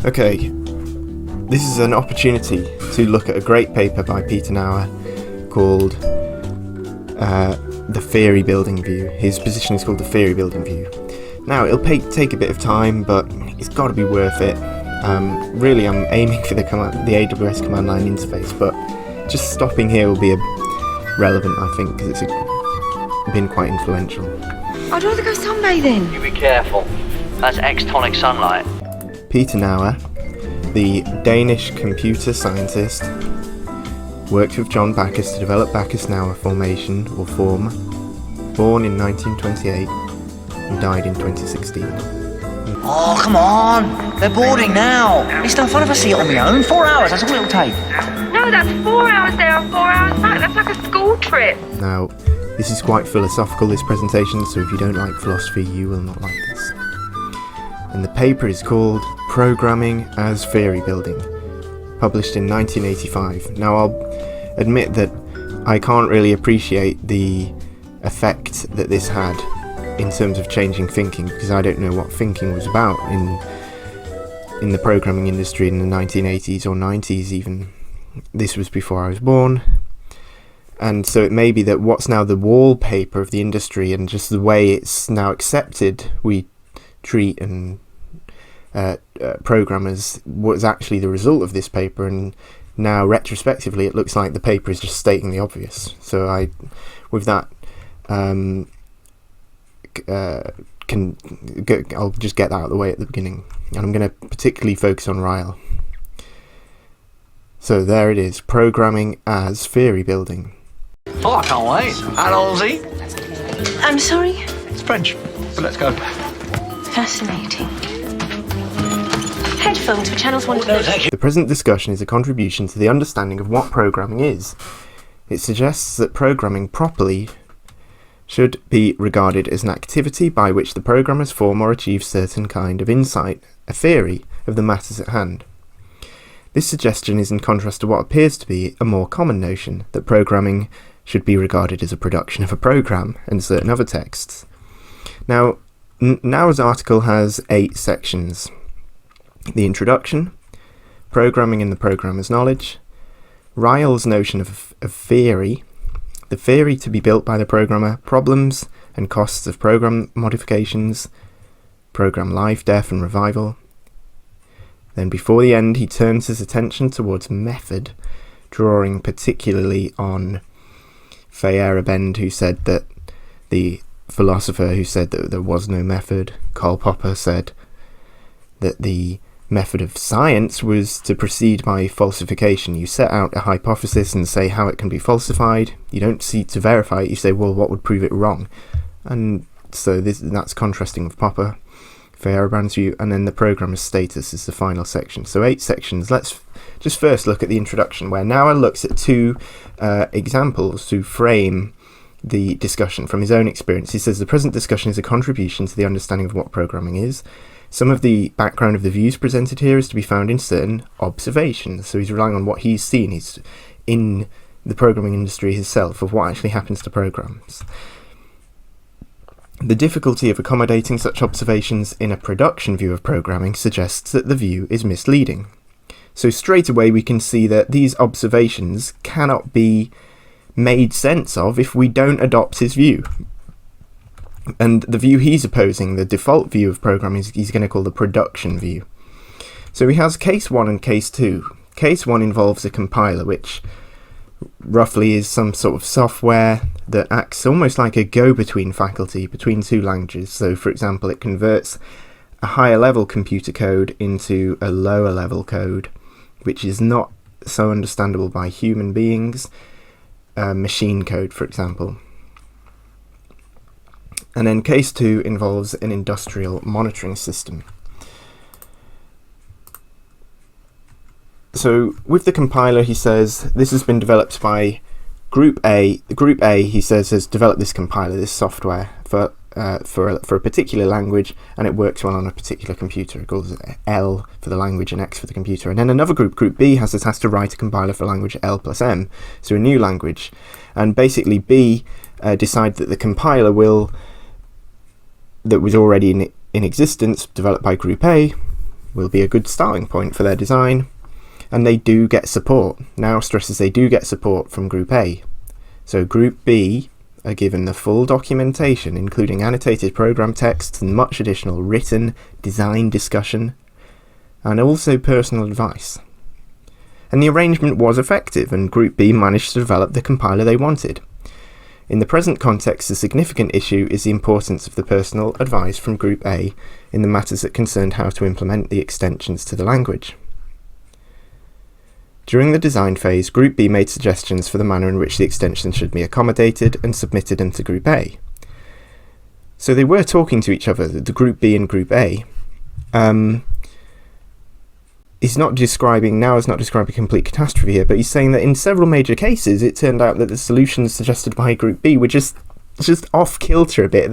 Okay, this is an opportunity to look at a great paper by Peter Naur called the theory building view. His position is called the theory building view. Now, it'll take a bit of time, but it's got to be worth it. Really, I'm aiming for the AWS command line interface, but just stopping here will be relevant, I think, because it's been quite influential. I'd rather go sunbathing. You be careful. That's extonic sunlight. Peter Naur, the Danish computer scientist, worked with John Backus to develop Backus-Naur formation, or form, born in 1928 and died in 2016. Oh, come on. They're boarding now. It's no fun if I see it on my own. 4 hours, that's all it'll take. No, that's 4 hours there and 4 hours back. That's like a school trip. Now, this is quite philosophical, this presentation, so if you don't like philosophy, you will not like this. And the paper is called Programming as Theory Building, published in 1985. Now, I'll admit that I can't really appreciate the effect that this had in terms of changing thinking, because I don't know what thinking was about in the programming industry in the 1980s or 90s even. This was before I was born. And so it may be that what's now the wallpaper of the industry and just the way it's now accepted we treat and programmers was actually the result of this paper, and now retrospectively it looks like the paper is just stating the obvious. So with that, I'll just get that out of the way at the beginning, and I'm going to particularly focus on Ryle. So there it is, programming as theory building. Oh, I can't wait. Allons-y. I'm sorry? It's French, but let's go. Fascinating. Headphones for channels 1 to 3. The present discussion is a contribution to the understanding of what programming is. It suggests that programming properly should be regarded as an activity by which the programmers form or achieve certain kind of insight, a theory of the matters at hand. This suggestion is in contrast to what appears to be a more common notion, that programming should be regarded as a production of a program and certain other texts. Now, Naur's article has 8 sections. The introduction, programming and the programmer's knowledge, Ryle's notion of theory, the theory to be built by the programmer, problems and costs of program modifications, program life, death and revival. Then before the end, he turns his attention towards method, drawing particularly on Feyerabend, who said that the philosopher who said that there was no method. Karl Popper said that the method of science was to proceed by falsification. You set out a hypothesis and say how it can be falsified. You don't seek to verify it, you say, well, what would prove it wrong? And so that's contrasting with Popper, Feyerabend's view, and then the programmer's status is the final section. So 8 sections. Let's just first look at the introduction, where Naur looks at 2 examples to frame the discussion from his own experience. He says the present discussion is a contribution to the understanding of what programming is. Some of the background of the views presented here is to be found in certain observations. So he's relying on what he's seen. He's in the programming industry himself, of what actually happens to programs. The difficulty of accommodating such observations in a production view of programming suggests that the view is misleading. So straight away we can see that these observations cannot be made sense of if we don't adopt his view. And the view he's opposing, the default view of programming, he's going to call the production view. So he has case 1 and case 2. Case 1 involves a compiler, which roughly is some sort of software that acts almost like a go-between faculty between 2 languages. So, for example, it converts a higher level computer code into a lower level code, which is not so understandable by human beings. Machine code, for example. And then case 2 involves an industrial monitoring system. So with the compiler, he says this has been developed by Group A. Group A, he says, has developed this compiler, this software for a particular language, and it works well on a particular computer. It calls it L for the language and X for the computer. And then another group, Group B, has the task to write a compiler for language L plus M, so a new language. And basically B decide that the compiler that was already in existence, developed by Group A, will be a good starting point for their design, and they do get support. Naur stresses they do get support from Group A. So Group B are given the full documentation, including annotated program texts and much additional written design discussion, and also personal advice. And the arrangement was effective, and Group B managed to develop the compiler they wanted. In the present context, the significant issue is the importance of the personal advice from Group A in the matters that concerned how to implement the extensions to the language. During the design phase, Group B made suggestions for the manner in which the extension should be accommodated and submitted them to Group A. So they were talking to each other, the Group B and Group A. He's not describing complete catastrophe here, but he's saying that in several major cases it turned out that the solutions suggested by Group B were just off kilter a bit.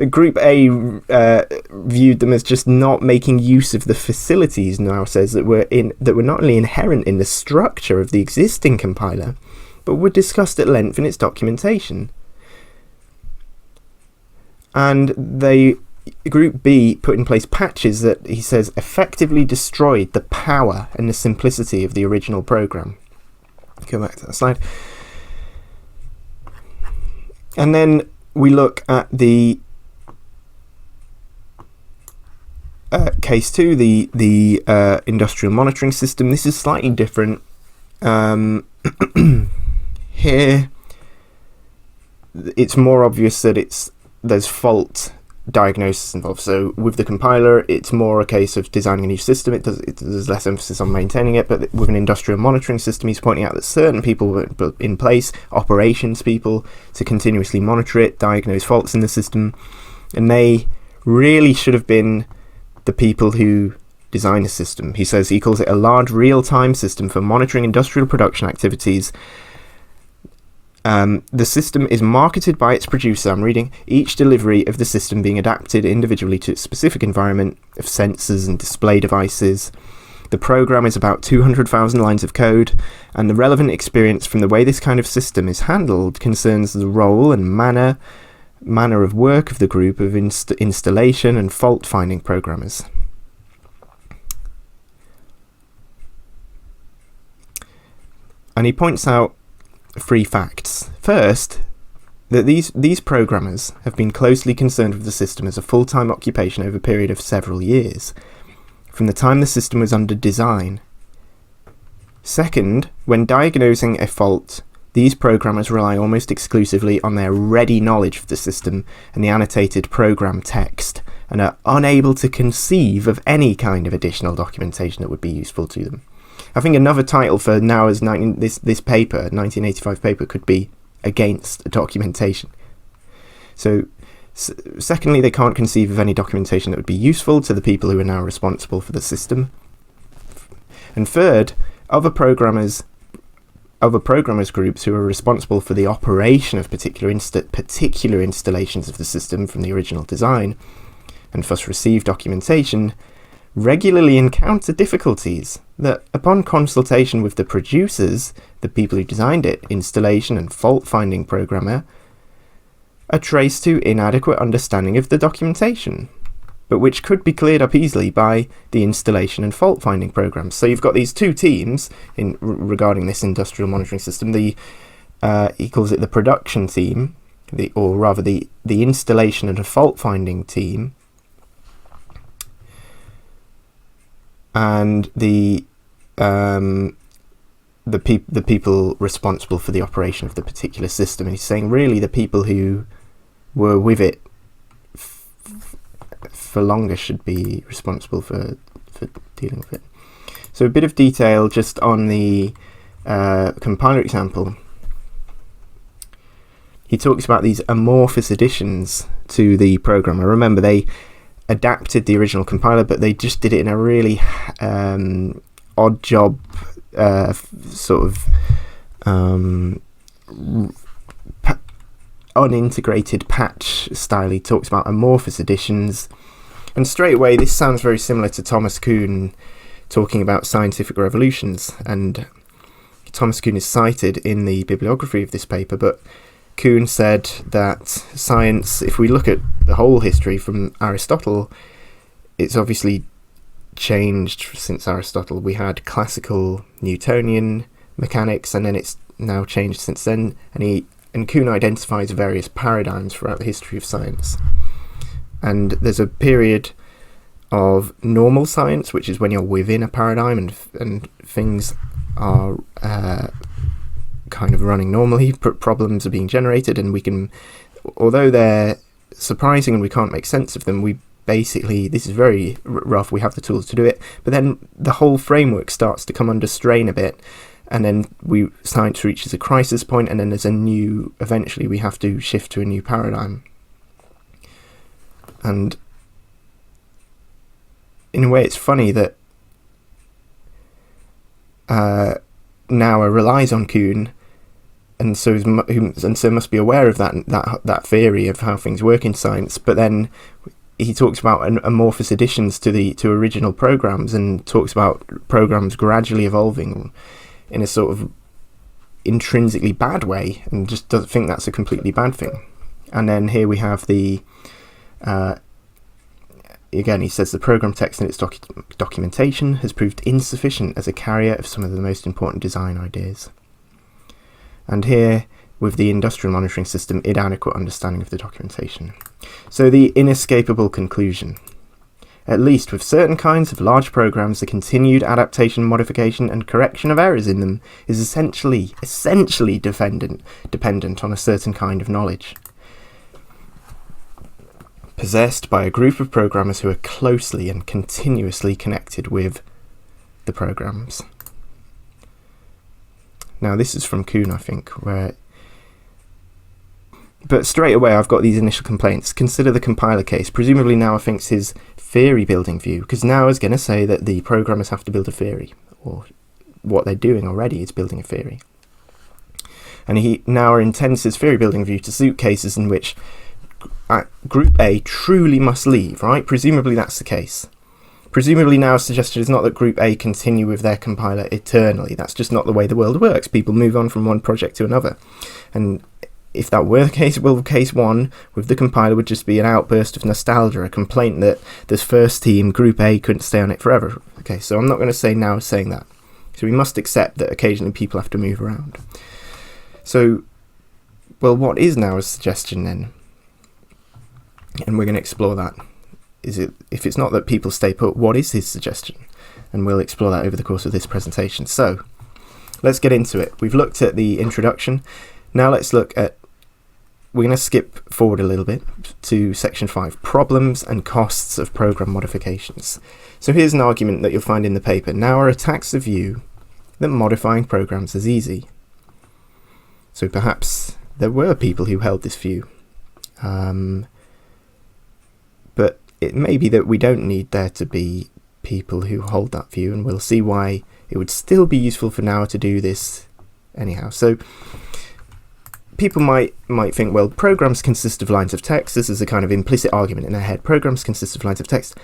Group A viewed them as just not making use of the facilities, Naur says, that were not only inherent in the structure of the existing compiler, but were discussed at length in its documentation. And Group B put in place patches that, he says, effectively destroyed the power and the simplicity of the original program. Go back to that slide. And then we look at the case 2, the industrial monitoring system. This is slightly different. Here, it's more obvious that there's fault diagnosis involved. So with the compiler, it's more a case of designing a new system. There's less emphasis on maintaining it, but with an industrial monitoring system, he's pointing out that certain people were in place, operations people, to continuously monitor it, diagnose faults in the system, and they really should have been the people who designed the system. He says he calls it a large real-time system for monitoring industrial production activities. The system is marketed by its producer, I'm reading, each delivery of the system being adapted individually to its specific environment of sensors and display devices. The program is about 200,000 lines of code, and the relevant experience from the way this kind of system is handled concerns the role and manner of work of the group of installation and fault-finding programmers. And he points out 3 facts. First, that these programmers have been closely concerned with the system as a full-time occupation over a period of several years, from the time the system was under design. Second, when diagnosing a fault, these programmers rely almost exclusively on their ready knowledge of the system and the annotated program text, and are unable to conceive of any kind of additional documentation that would be useful to them. I think another title for Naur's this paper, 1985 paper, could be Against Documentation. So, secondly, they can't conceive of any documentation that would be useful to the people who are now responsible for the system. And third, other programmers groups who are responsible for the operation of particular installations of the system from the original design, and thus receive documentation, regularly encounter difficulties that, upon consultation with the producers, the people who designed it, installation and fault-finding programmer, are traced to inadequate understanding of the documentation, but which could be cleared up easily by the installation and fault-finding programs. So you've got these 2 teams regarding this industrial monitoring system. He calls it the production team, or rather the installation and fault-finding team, and the people responsible for the operation of the particular system. And he's saying really the people who were with it for longer should be responsible for dealing with it. So a bit of detail just on the compiler example. He talks about these amorphous additions to the program. I remember they adapted the original compiler, but they just did it in a really odd job sort of unintegrated patch style. He talks about amorphous additions, and straight away this sounds very similar to Thomas Kuhn talking about scientific revolutions, and Thomas Kuhn is cited in the bibliography of this paper, but Kuhn said that science, if we look at the whole history from Aristotle, it's obviously changed since Aristotle. We had classical Newtonian mechanics, and then it's now changed since then, and Kuhn identifies various paradigms throughout the history of science. And there's a period of normal science, which is when you're within a paradigm and things are kind of running normally, problems are being generated, and we can, although they're surprising and we can't make sense of them, we basically, this is very rough, we have the tools to do it, but then the whole framework starts to come under strain a bit, and then science reaches a crisis point, and then there's eventually we have to shift to a new paradigm. And in a way it's funny that Naur relies on Kuhn, and so must be aware of that theory of how things work in science, but then he talks about amorphous additions to original programs, and talks about programs gradually evolving in a sort of intrinsically bad way, and just doesn't think that's a completely bad thing. And then here we have again, he says the program text and its documentation has proved insufficient as a carrier of some of the most important design ideas. And here, with the industrial monitoring system, inadequate understanding of the documentation. So the inescapable conclusion. At least with certain kinds of large programs, the continued adaptation, modification, and correction of errors in them is essentially dependent on a certain kind of knowledge, possessed by a group of programmers who are closely and continuously connected with the programs. Now this is from Kuhn, I think, but straight away I've got these initial complaints. Consider the compiler case. Presumably Naur thinks his theory building view, because Naur is going to say that the programmers have to build a theory, or what they're doing already is building a theory. And Naur intends his theory building view to suit cases in which Group A truly must leave, right? Presumably that's the case. Presumably Naur's suggestion is not that Group A continue with their compiler eternally. That's just not the way the world works. People move on from one project to another. And if that were the case, well, case one with the compiler would just be an outburst of nostalgia, a complaint that this first team, Group A, couldn't stay on it forever. Okay, so I'm not going to say Naur's saying that. So we must accept that occasionally people have to move around. So, well, what is Naur's suggestion then? And we're going to explore that. If it's not that people stay put, what is his suggestion? And we'll explore that over the course of this presentation. So, let's get into it. We've looked at the introduction. Now let's look at, we're going to skip forward a little bit to section 5, problems and costs of program modifications. So here's an argument that you'll find in the paper. Naur attacks the view that modifying programs is easy. So perhaps there were people who held this view. But it may be that we don't need there to be people who hold that view, and we'll see why it would still be useful for Naur to do this anyhow. So people might think, well, programs consist of lines of text. This is a kind of implicit argument in their head. Programs consist of lines of text.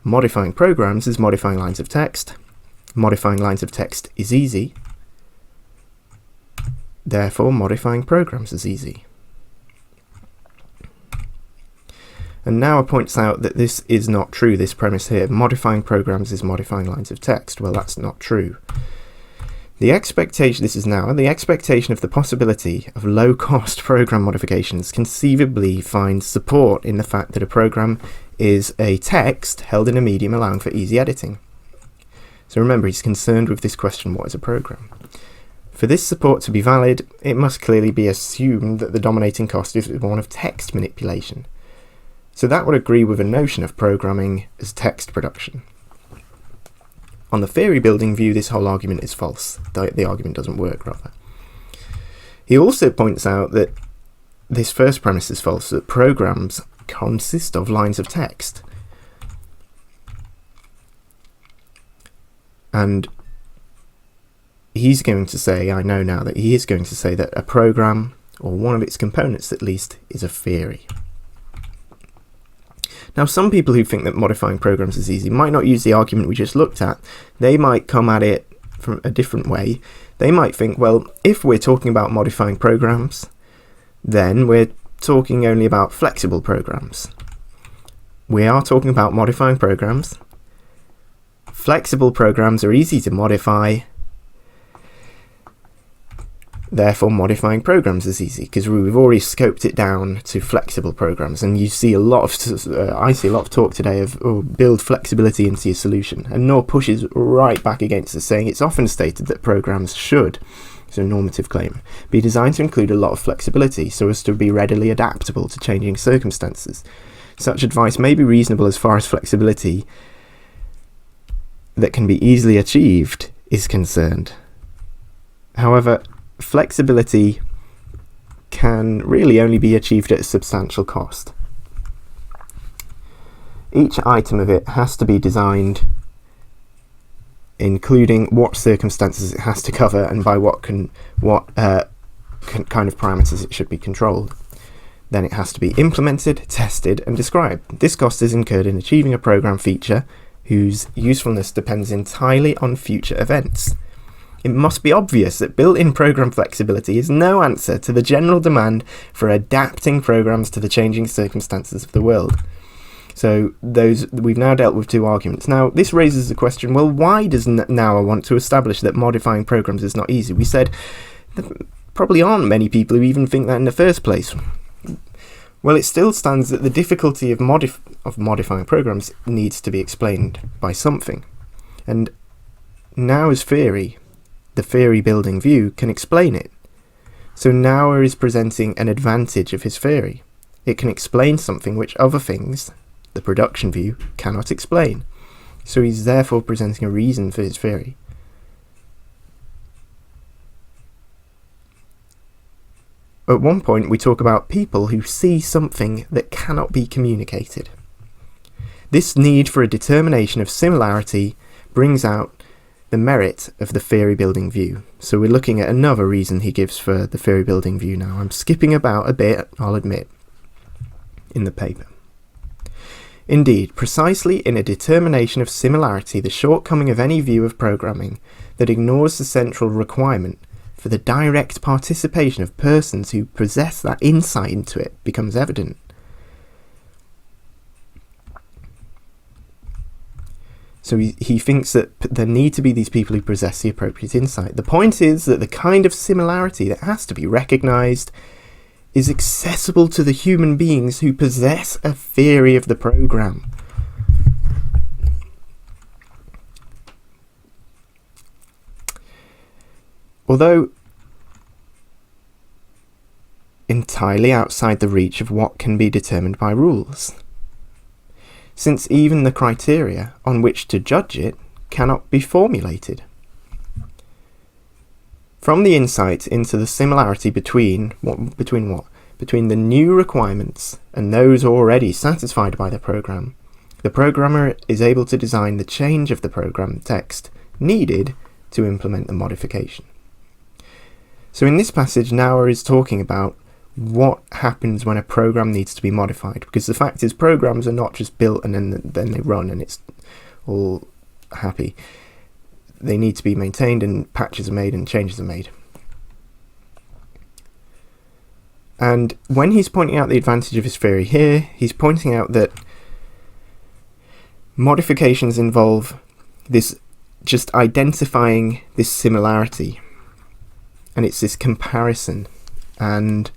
Modifying programs is modifying lines of text. Modifying lines of text is easy. Therefore, modifying programs is easy. And Naur points out that this is not true, this premise here. Modifying programs is modifying lines of text. Well, that's not true. The expectation of the possibility of low-cost program modifications conceivably finds support in the fact that a program is a text held in a medium allowing for easy editing. So remember, he's concerned with this question, what is a program? For this support to be valid, it must clearly be assumed that the dominating cost is one of text manipulation. So that would agree with a notion of programming as text production. On the theory building view, this whole argument is false. The argument doesn't work, rather. He also points out that this first premise is false, that programs consist of lines of text. And he's going to say, I know now that he is going to say that a program, or one of its components at least, is a theory. Now, some people who think that modifying programs is easy might not use the argument we just looked at. They might come at it from a different way. They might think, well, if we're talking about modifying programs, then we're talking only about flexible programs. We are talking about modifying programs Flexible programs are easy to modify. Therefore, modifying programs is easy because we've already scoped it down to flexible programs. And you see a lot of, I see a lot of talk today of build flexibility into your solution. And Naur pushes right back against this, saying it's often stated that programs should, so normative claim, be designed to include a lot of flexibility so as to be readily adaptable to changing circumstances. Such advice may be reasonable as far as flexibility that can be easily achieved is concerned. However, flexibility can really only be achieved at a substantial cost. Each item of it has to be designed including what circumstances it has to cover and by what kind of parameters it should be controlled. Then it has to be implemented, tested and described. This cost is incurred in achieving a program feature whose usefulness depends entirely on future events. It must be obvious that built-in program flexibility is no answer to the general demand for adapting programs to the changing circumstances of the world. So we've now dealt with two arguments. Now, this raises the question, well, why does Naur want to establish that modifying programs is not easy? We said there probably aren't many people who even think that in the first place. Well, it still stands that the difficulty of modifying programs needs to be explained by something. And Naur's theory, the theory building view, can explain it. So Naur is presenting an advantage of his theory. It can explain something which other things, the production view, cannot explain. So he's therefore presenting a reason for his theory. At one point we talk about people who see something that cannot be communicated. This need for a determination of similarity brings out the merit of the theory building view. So we're looking at another reason he gives for the theory building view now. I'm skipping about a bit, I'll admit, in the paper. Indeed, precisely in a determination of similarity, the shortcoming of any view of programming that ignores the central requirement for the direct participation of persons who possess that insight into it becomes evident. So he thinks that there need to be these people who possess the appropriate insight. The point is that the kind of similarity that has to be recognised is accessible to the human beings who possess a theory of the program. Although entirely outside the reach of what can be determined by rules, since even the criteria on which to judge it cannot be formulated. From the insight into the similarity between the new requirements and those already satisfied by the programmer is able to design the change of the program text needed to implement the modification. So in this passage, Naur is talking about what happens when a program needs to be modified, because the fact is programs are not just built and then they run and it's all happy. They need to be maintained and patches are made and changes are made. And when he's pointing out the advantage of his theory here, he's pointing out that modifications involve this just identifying this similarity, and it's this comparison. And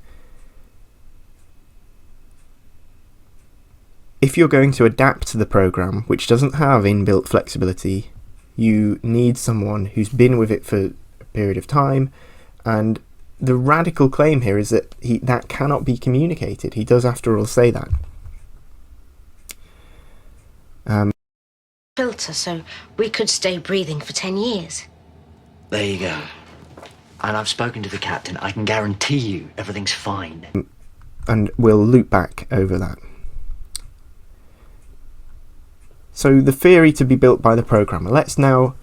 if you're going to adapt to the program, which doesn't have inbuilt flexibility, you need someone who's been with it for a period of time. And the radical claim here is that that cannot be communicated. He does, after all, say that. Filter, so we could stay breathing for 10 years. There you go. And I've spoken to the captain. I can guarantee you everything's fine. And we'll loop back over that. So the theory to be built by the programmer. Let's now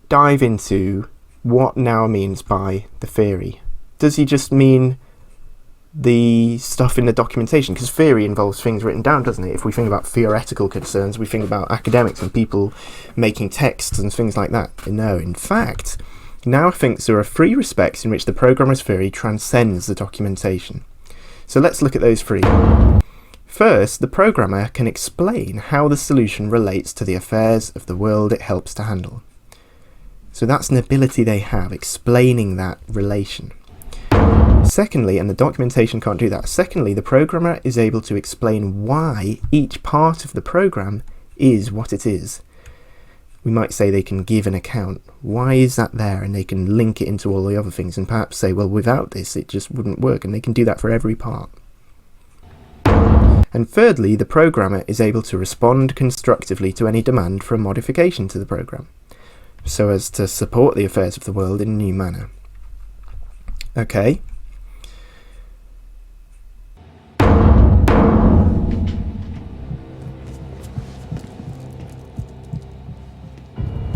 dive into what Naur means by the theory. Does he just mean the stuff in the documentation? Because theory involves things written down, doesn't it? If we think about theoretical concerns, we think about academics and people making texts and things like that. No, in fact, Naur thinks there are three respects in which the programmer's theory transcends the documentation. So let's look at those three. First, the programmer can explain how the solution relates to the affairs of the world it helps to handle. So that's an ability they have, explaining that relation. Secondly, and the documentation can't do that, secondly, the programmer is able to explain why each part of the program is what it is. We might say they can give an account. Why is that there? And they can link it into all the other things and perhaps say, well, without this, it just wouldn't work. And they can do that for every part. And thirdly, the programmer is able to respond constructively to any demand for a modification to the program, so as to support the affairs of the world in a new manner. Okay.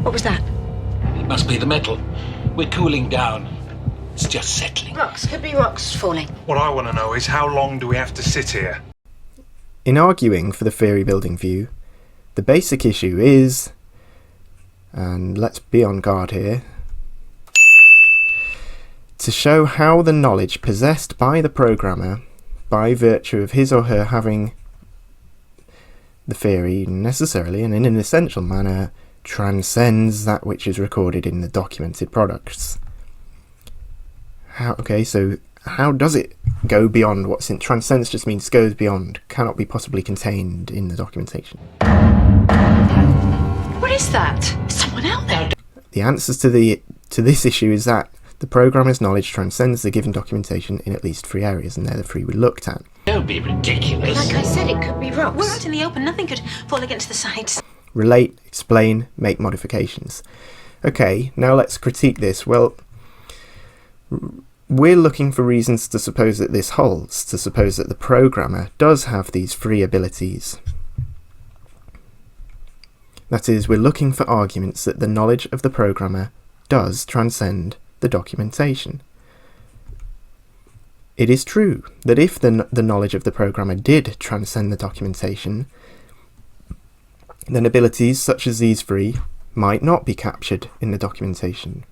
What was that? It must be the metal. We're cooling down. It's just settling. Rocks. Could be rocks falling. What I want to know is how long do we have to sit here? In arguing for the theory building view, the basic issue is, and let's be on guard here, to show how the knowledge possessed by the programmer, by virtue of his or her having the theory necessarily and in an essential manner, transcends that which is recorded in the documented products. So how does it go beyond what's in? Transcends just means goes beyond, cannot be possibly contained in the documentation. What is that? Someone out there. The answers to this issue is that the programmer's knowledge transcends the given documentation in at least 3 areas, and they're the 3 we looked at. Don't be ridiculous. Like I said, it could be rocks. We're out in the open. Nothing could fall against the sides. Relate, explain, make modifications. Okay, now let's critique this. Well, we're looking for reasons to suppose that this holds, to suppose that the programmer does have these 3 abilities. That is, we're looking for arguments that the knowledge of the programmer does transcend the documentation. It is true that if the knowledge of the programmer did transcend the documentation, then abilities such as these 3 might not be captured in the documentation.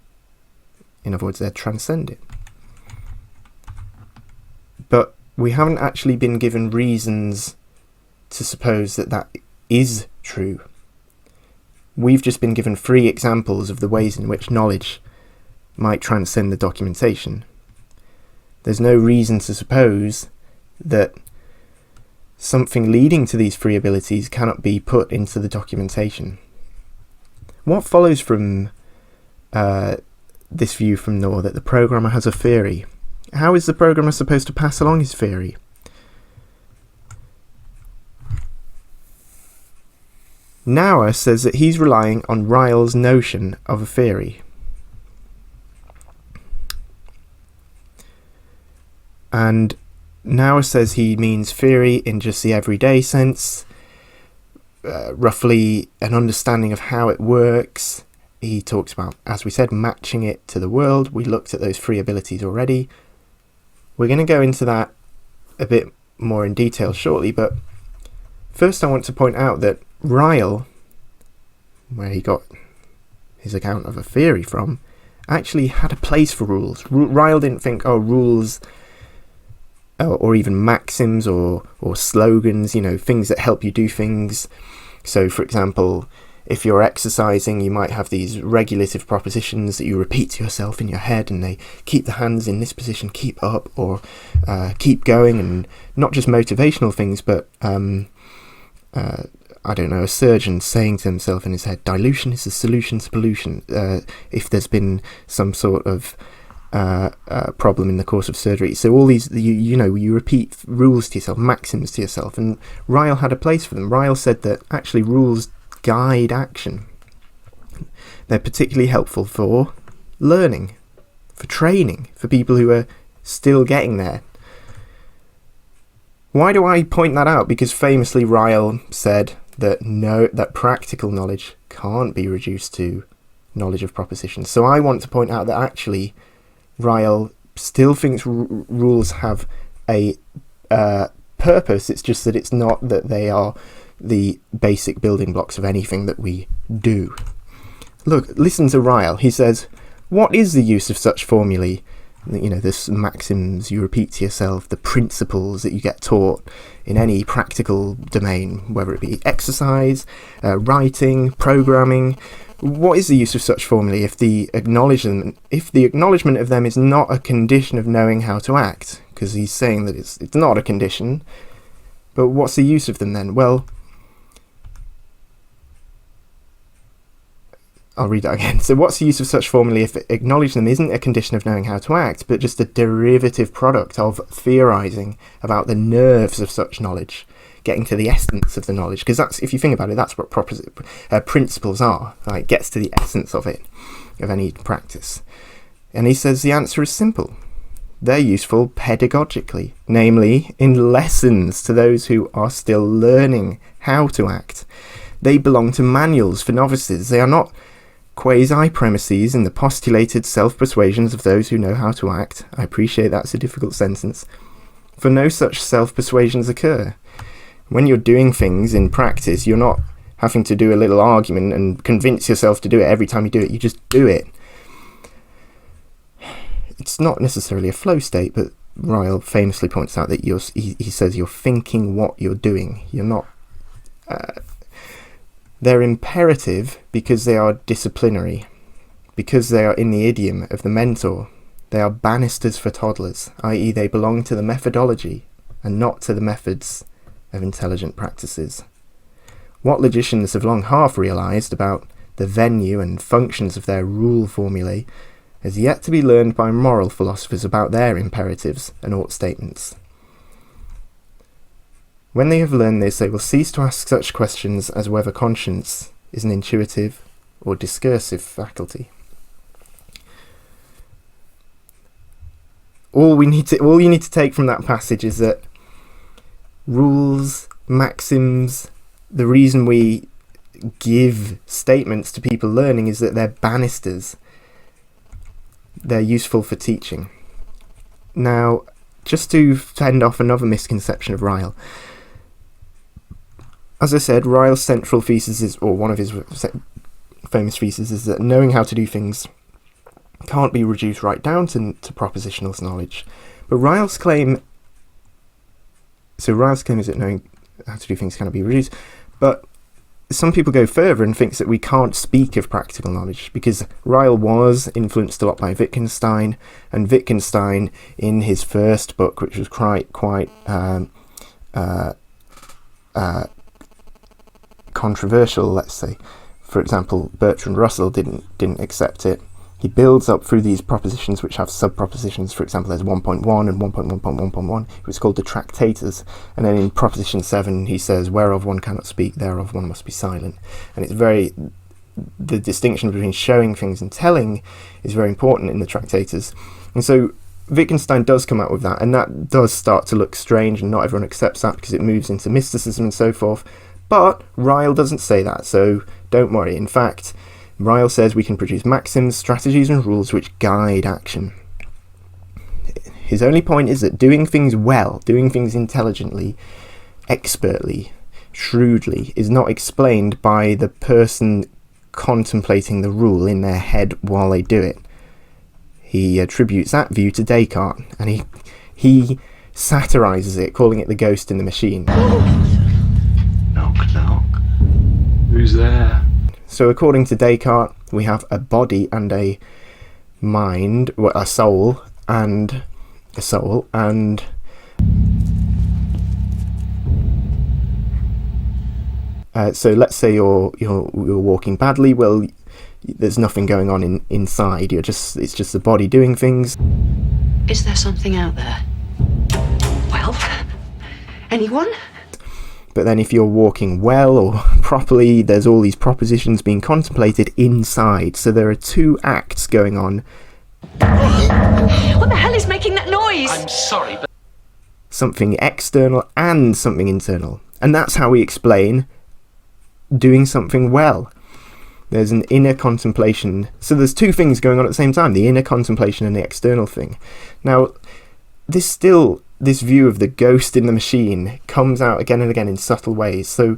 In other words, they're transcended. But we haven't actually been given reasons to suppose that that is true. We've just been given 3 examples of the ways in which knowledge might transcend the documentation. There's no reason to suppose that something leading to these 3 abilities cannot be put into the documentation. What follows from this view from Naur, that the programmer has a theory? How is the programmer supposed to pass along his theory? Naur says that he's relying on Ryle's notion of a theory. And Naur says he means theory in just the everyday sense, roughly an understanding of how it works. He talks about, as we said, matching it to the world. We looked at those 3 abilities already. We're going to go into that a bit more in detail shortly, but first I want to point out that Ryle, where he got his account of a theory from, actually had a place for rules. Ryle didn't think, oh, rules or even maxims or slogans, things that help you do things. So, for example, if you're exercising, you might have these regulative propositions that you repeat to yourself in your head, and they keep the hands in this position, keep up, or keep going, and not just motivational things, but I don't know, a surgeon saying to himself in his head, dilution is the solution to pollution. If there's been some sort of problem in the course of surgery. So all these, you repeat rules to yourself, maxims to yourself, and Ryle had a place for them. Ryle said that actually rules guide action. They're particularly helpful for learning, for training, for people who are still getting there. Why do I point that out? Because famously Ryle said that practical knowledge can't be reduced to knowledge of propositions. So I want to point out that actually Ryle still thinks rules have a purpose. It's just that it's not that they are the basic building blocks of anything that we do. Look, listen to Ryle. He says, what is the use of such formulae the maxims you repeat to yourself, the principles that you get taught in any practical domain, whether it be exercise, writing, programming. What is the use of such formulae if the acknowledgement of them is not a condition of knowing how to act? Because he's saying that it's not a condition. But what's the use of them then? Well, I'll read that again. So what's the use of such formulae if acknowledging them isn't a condition of knowing how to act, but just a derivative product of theorising about the nerves of such knowledge, getting to the essence of the knowledge? Because that's, if you think about it, that's what principles are. It gets to the essence of it, of any practice. And he says the answer is simple. They're useful pedagogically, namely in lessons to those who are still learning how to act. They belong to manuals for novices. They are not quasi-premises in the postulated self-persuasions of those who know how to act. I appreciate that's a difficult sentence. For no such self-persuasions occur. When you're doing things in practice, you're not having to do a little argument and convince yourself to do it every time you do it. You just do it. It's not necessarily a flow state, but Ryle famously points out that he says you're thinking what you're doing. You're not... They're imperative because they are disciplinary, because they are in the idiom of the mentor. They are banisters for toddlers, i.e. they belong to the methodology and not to the methods of intelligent practices. What logicians have long half realised about the venue and functions of their rule formulae has yet to be learned by moral philosophers about their imperatives and ought statements. When they have learned this, they will cease to ask such questions as whether conscience is an intuitive or discursive faculty. All you need to take from that passage is that rules, maxims, the reason we give statements to people learning is that they're banisters. They're useful for teaching. Now, just to fend off another misconception of Ryle, as I said, Ryle's central thesis is, or one of his famous theses, is that knowing how to do things can't be reduced right down to propositional knowledge. But Ryle's claim is that knowing how to do things cannot be reduced. But some people go further and think that we can't speak of practical knowledge, because Ryle was influenced a lot by Wittgenstein, and Wittgenstein, in his first book, which was quite controversial, let's say. For example, Bertrand Russell didn't accept it. He builds up through these propositions which have sub-propositions. For example, there's 1.1 and 1.1.1.1. It was called the Tractators. And then in proposition 7, he says, whereof one cannot speak, thereof one must be silent. And it's the distinction between showing things and telling is very important in the Tractators. And so Wittgenstein does come out with that, and that does start to look strange, and not everyone accepts that because it moves into mysticism and so forth. But Ryle doesn't say that, so don't worry. In fact, Ryle says we can produce maxims, strategies and rules which guide action. His only point is that doing things well, doing things intelligently, expertly, shrewdly, is not explained by the person contemplating the rule in their head while they do it. He attributes that view to Descartes, and he satirises it, calling it the ghost in the machine. Knock, knock. Who's there? So according to Descartes, we have a body and a mind, a soul, and so let's say you're walking badly. Well, there's nothing going on inside. It's just the body doing things. Is there something out there? Well, anyone? But then if you're walking well or properly, there's all these propositions being contemplated inside. So there are two acts going on. What the hell is making that noise? I'm sorry, but... Something external and something internal. And that's how we explain doing something well. There's an inner contemplation. So there's two things going on at the same time, the inner contemplation and the external thing. Now, this view of the ghost in the machine comes out again and again in subtle ways. So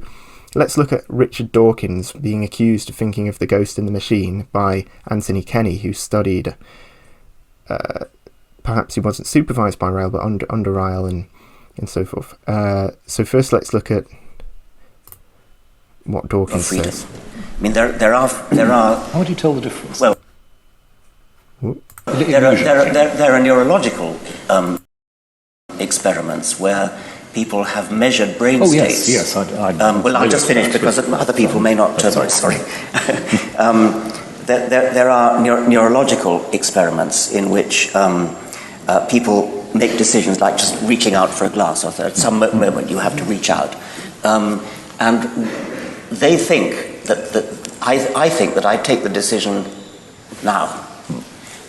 let's look at Richard Dawkins being accused of thinking of the ghost in the machine by Anthony Kenny, who studied perhaps he wasn't supervised by Ryle, but under Ryle and so forth. So first let's look at what Dawkins says. I mean, there are. How do you tell the difference? Well, there are neurological experiments where people have measured brain states. Yes. Well, I'll just finish because other people may not. Sorry. There are neurological experiments in which people make decisions like just reaching out for a glass, or at some moment you have to reach out, and they think that I think that I take the decision now.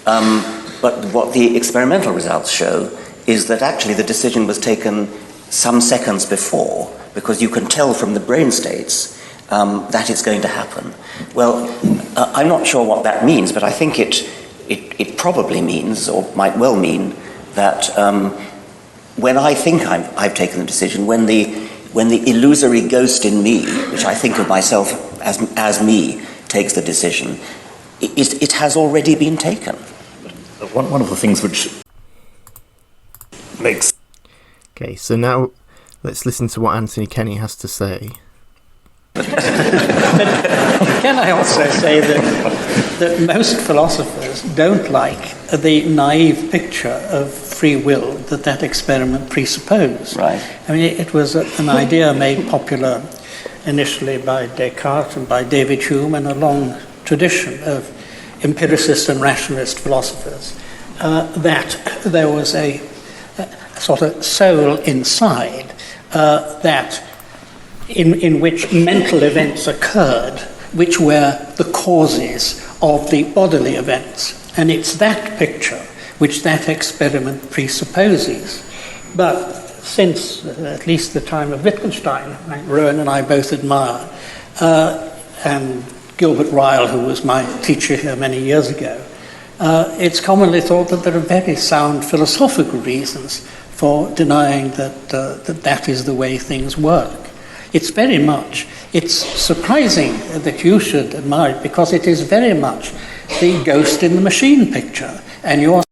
But what the experimental results show is that actually the decision was taken some seconds before, because you can tell from the brain states that it's going to happen. Well, I'm not sure what that means, but I think it probably means, or might well mean, that when I think I've taken the decision, when the illusory ghost in me, which I think of myself as me, takes the decision, it has already been taken. One of the things which makes... Okay, so now let's listen to what Anthony Kenny has to say. Can I also say that most philosophers don't like the naive picture of free will that experiment presupposed. Right. I mean, it was an idea made popular initially by Descartes and by David Hume, and a long tradition of empiricist and rationalist philosophers, that there was a sort of soul inside that in which mental events occurred, which were the causes of the bodily events. And it's that picture which that experiment presupposes. But since at least the time of Wittgenstein, Rowan and I both admire, and Gilbert Ryle, who was my teacher here many years ago, it's commonly thought that there are very sound philosophical reasons for denying that is the way things work. It's surprising that you should admire it, because it is very much the ghost in the machine picture. And you're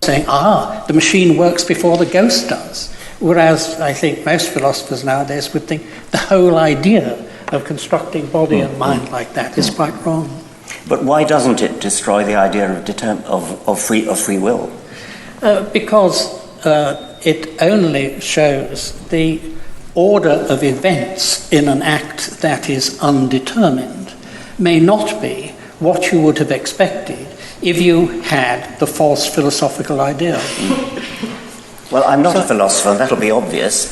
saying, the machine works before the ghost does. Whereas I think most philosophers nowadays would think the whole idea of constructing body and mind like that is quite wrong. But why doesn't it destroy the idea of free will? Because it only shows the order of events in an act that is undetermined may not be what you would have expected if you had the false philosophical idea. Well, I'm not a philosopher, that'll be obvious.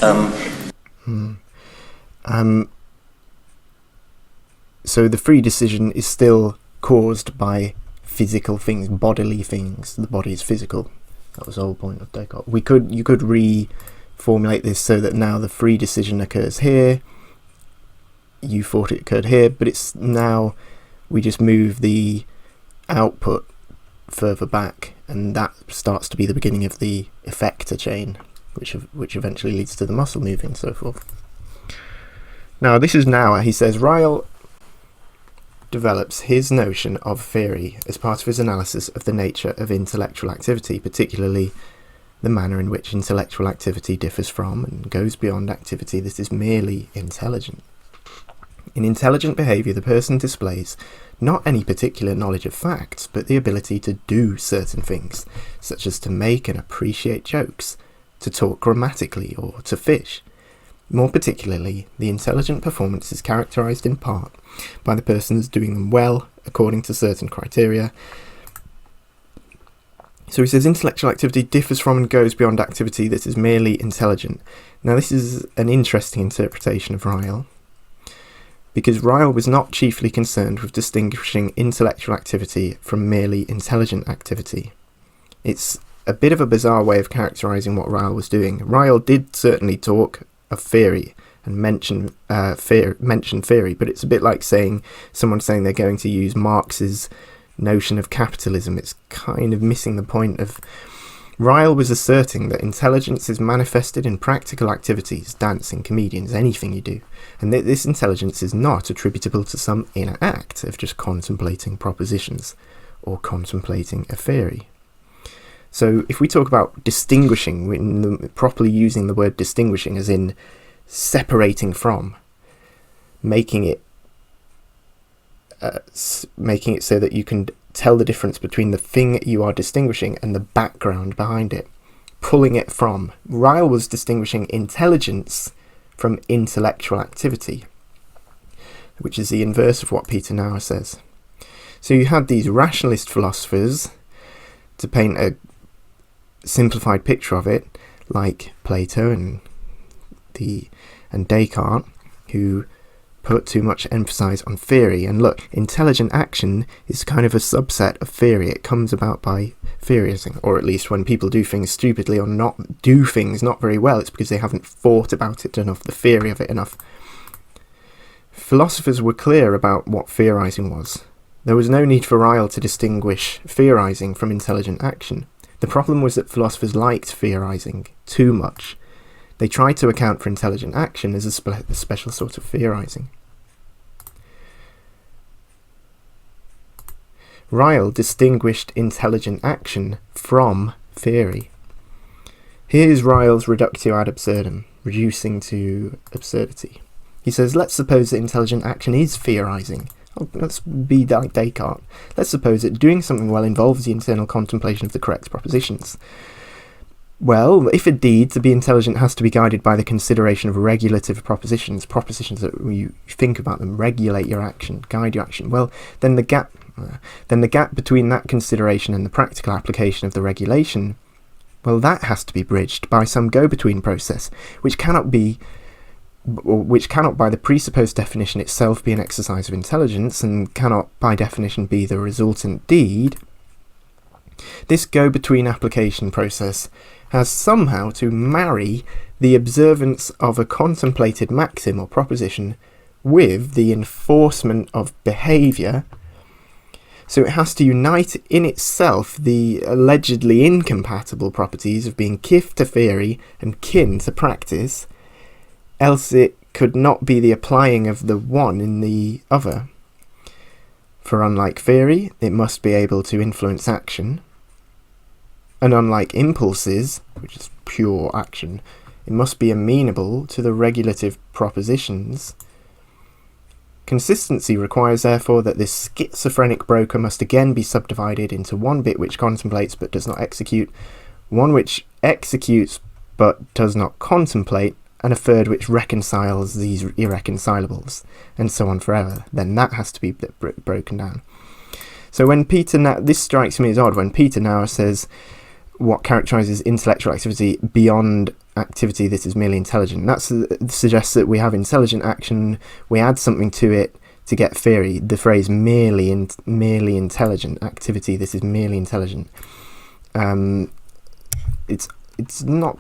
So the free decision is still caused by physical things, bodily things. The body is physical. That was the whole point of Descartes. You could reformulate this so that now the free decision occurs here. You thought it occurred here, but it's now we just move the output further back, and that starts to be the beginning of the effector chain, which eventually leads to the muscle moving and so forth. Now this is Naur. He says Ryle develops his notion of theory as part of his analysis of the nature of intellectual activity, particularly the manner in which intellectual activity differs from and goes beyond activity that is merely intelligent. In intelligent behaviour, the person displays not any particular knowledge of facts, but the ability to do certain things, such as to make and appreciate jokes, to talk grammatically, or to fish. More particularly, the intelligent performance is characterised in part by the persons doing them well, according to certain criteria. So he says intellectual activity differs from and goes beyond activity that is merely intelligent. Now this is an interesting interpretation of Ryle, because Ryle was not chiefly concerned with distinguishing intellectual activity from merely intelligent activity. It's a bit of a bizarre way of characterising what Ryle was doing. Ryle did certainly talk of theory and mention theory, but it's a bit like someone saying they're going to use Marx's notion of capitalism. It's kind of missing the point of... Ryle was asserting that intelligence is manifested in practical activities, dancing, comedians, anything you do, and that this intelligence is not attributable to some inner act of just contemplating propositions, or contemplating a theory. So if we talk about distinguishing, properly using the word distinguishing as in separating from, making it so that you can tell the difference between the thing you are distinguishing and the background behind it, pulling it from. Ryle was distinguishing intelligence from intellectual activity, which is the inverse of what Peter Naur says. So you had these rationalist philosophers, to paint a simplified picture of it, like Plato and Descartes, who put too much emphasis on theory. And look, intelligent action is kind of a subset of theory. It comes about by theorising, or at least when people do things stupidly or not do things not very well, it's because they haven't thought about it enough, the theory of it enough. Philosophers were clear about what theorising was. There was no need for Ryle to distinguish theorising from intelligent action. The problem was that philosophers liked theorising too much. They tried to account for intelligent action as a special sort of theorising. Ryle distinguished intelligent action from theory. Here's Ryle's reductio ad absurdum, reducing to absurdity. He says, let's suppose that intelligent action is theorising. Let's be like Descartes. Let's suppose that doing something well involves the internal contemplation of the correct propositions. Well, if indeed to be intelligent has to be guided by the consideration of regulative propositions that you think about them, regulate your action, guide your action, well, then the gap between that consideration and the practical application of the regulation, well, that has to be bridged by some go-between process, which cannot by the presupposed definition itself be an exercise of intelligence, and cannot by definition be the resultant deed. This go-between application process has somehow to marry the observance of a contemplated maxim or proposition with the enforcement of behaviour. So it has to unite in itself the allegedly incompatible properties of being kith to theory and kin to practice, else it could not be the applying of the one in the other. For unlike theory, it must be able to influence action, and unlike impulses, which is pure action, it must be amenable to the regulative propositions. Consistency requires therefore that this schizophrenic broker must again be subdivided into one bit which contemplates but does not execute, one which executes but does not contemplate, and a third which reconciles these irreconcilables, and so on forever. Then that has to be broken down. So when this strikes me as odd, when Peter Naur says what characterises intellectual activity beyond activity that is merely intelligent, that suggests that we have intelligent action, we add something to it to get theory, the phrase merely intelligent, activity that is merely intelligent. It's not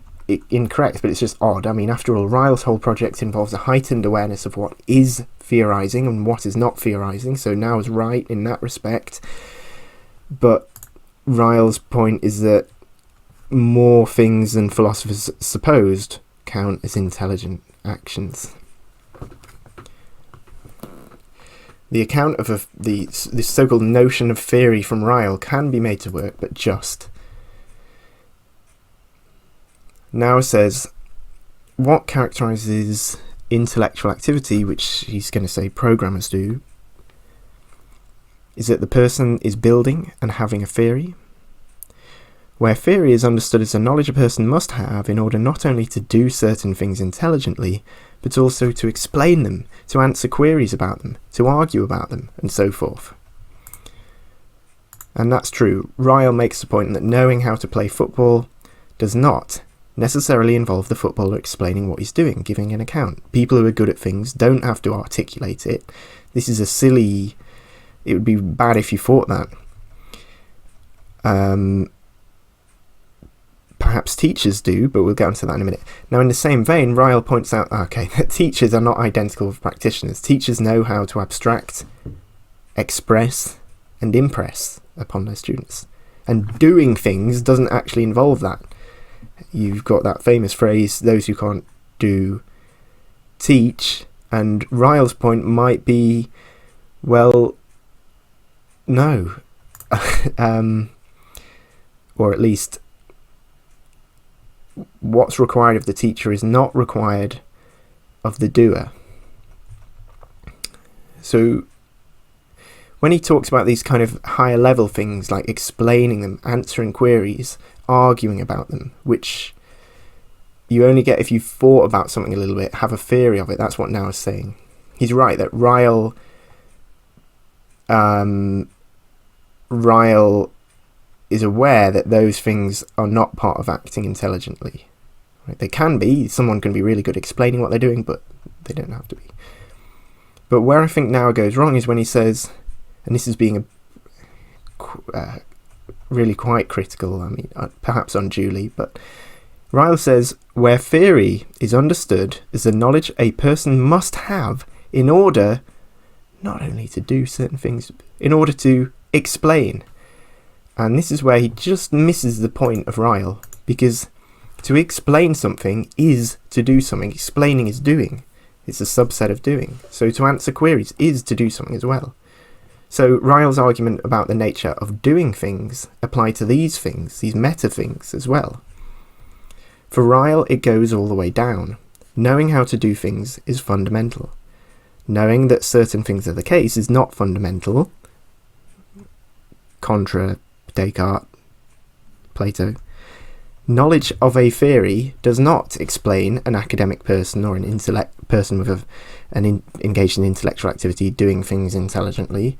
incorrect, but it's just odd. I mean, after all, Ryle's whole project involves a heightened awareness of what is theorising and what is not theorising, so Naur is right in that respect. But Ryle's point is that more things than philosophers supposed count as intelligent actions. The account of this so-called notion of theory from Ryle can be made to work, but just. Naur says, what characterises intellectual activity, which he's going to say programmers do, is that the person is building and having a theory, where theory is understood as a knowledge a person must have in order not only to do certain things intelligently, but also to explain them, to answer queries about them, to argue about them, and so forth. And that's true. Ryle makes the point that knowing how to play football does not necessarily involve the footballer explaining what he's doing, giving an account. People who are good at things don't have to articulate it. This is it would be bad if you thought that. Perhaps teachers do, but we'll get onto that in a minute. Now, in the same vein, Ryle points out, that teachers are not identical with practitioners. Teachers know how to abstract, express, and impress upon their students. And doing things doesn't actually involve that. You've got that famous phrase, those who can't do teach, and Ryle's point might be, well, no. or at least what's required of the teacher is not required of the doer. So when he talks about these kind of higher level things like explaining them, answering queries, arguing about them, which you only get if you've thought about something a little bit, have a theory of it, that's what Naur is saying. He's right that Ryle is aware that those things are not part of acting intelligently. Right? They can be. Someone can be really good at explaining what they're doing, but they don't have to be. But where I think Naur goes wrong is when he says, and this is being really quite critical, I mean, perhaps unduly, but Ryle says, where theory is understood as the knowledge a person must have in order not only to do certain things, in order to explain. And this is where he just misses the point of Ryle, because to explain something is to do something. Explaining is doing. It's a subset of doing. So to answer queries is to do something as well. So Ryle's argument about the nature of doing things apply to these things, these meta things as well. For Ryle, it goes all the way down. Knowing how to do things is fundamental. Knowing that certain things are the case is not fundamental. Contra Descartes, Plato. Knowledge of a theory does not explain an academic person or an person with engaged in intellectual activity doing things intelligently,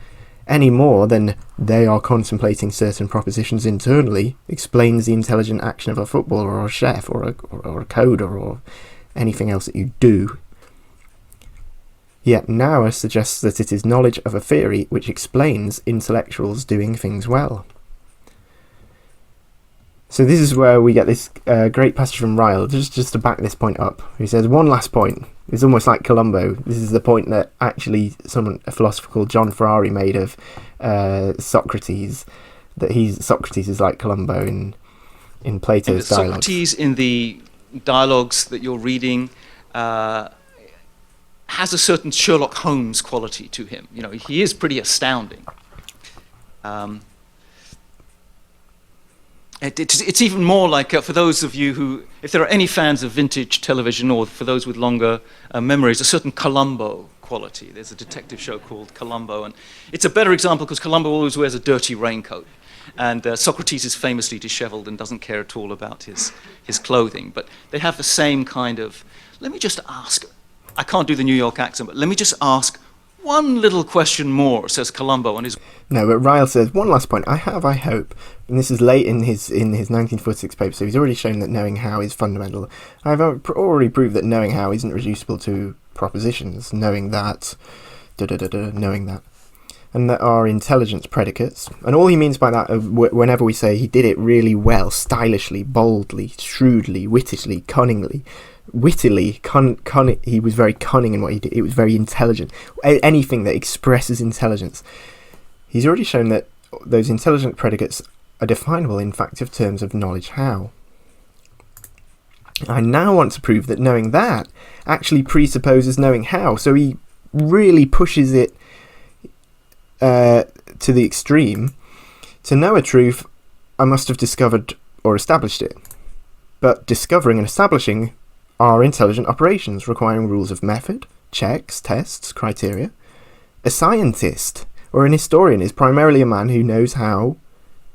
any more than they are contemplating certain propositions internally explains the intelligent action of a footballer or a chef or a coder or anything else that you do. Yet Naur suggests that it is knowledge of a theory which explains intellectuals doing things well. So this is where we get this great passage from Ryle, just to back this point up. He says, one last point. It's almost like Columbo. This is the point that actually a philosopher called John Ferrari made of Socrates, that Socrates is like Columbo in Plato's dialogues. Socrates in the dialogues that you're reading has a certain Sherlock Holmes quality to him. You know, he is pretty astounding. It's even more like, for those of you who, if there are any fans of vintage television, or for those with longer memories, a certain Columbo quality. There's a detective show called Columbo, and it's a better example because Columbo always wears a dirty raincoat, and Socrates is famously disheveled and doesn't care at all about his clothing. But they have the same kind of, let me just ask, I can't do the New York accent, but let me just ask one little question more, says Columbo on his... No, but Ryle says, one last point, I hope, and this is late in his 1946 paper, so he's already shown that knowing how is fundamental. I've already proved that knowing how isn't reducible to propositions, knowing that, knowing that. And that are intelligence predicates. And all he means by that, whenever we say he did it really well, stylishly, boldly, shrewdly, wittily, cunningly, he was very cunning in what he did. It was very intelligent. Anything that expresses intelligence. He's already shown that those intelligent predicates are definable in factive terms of knowledge how. I now want to prove that knowing that actually presupposes knowing how. So he really pushes it to the extreme. To know a truth, I must have discovered or established it. But discovering and establishing are intelligent operations requiring rules of method, checks, tests, criteria. A scientist or an historian is primarily a man who knows how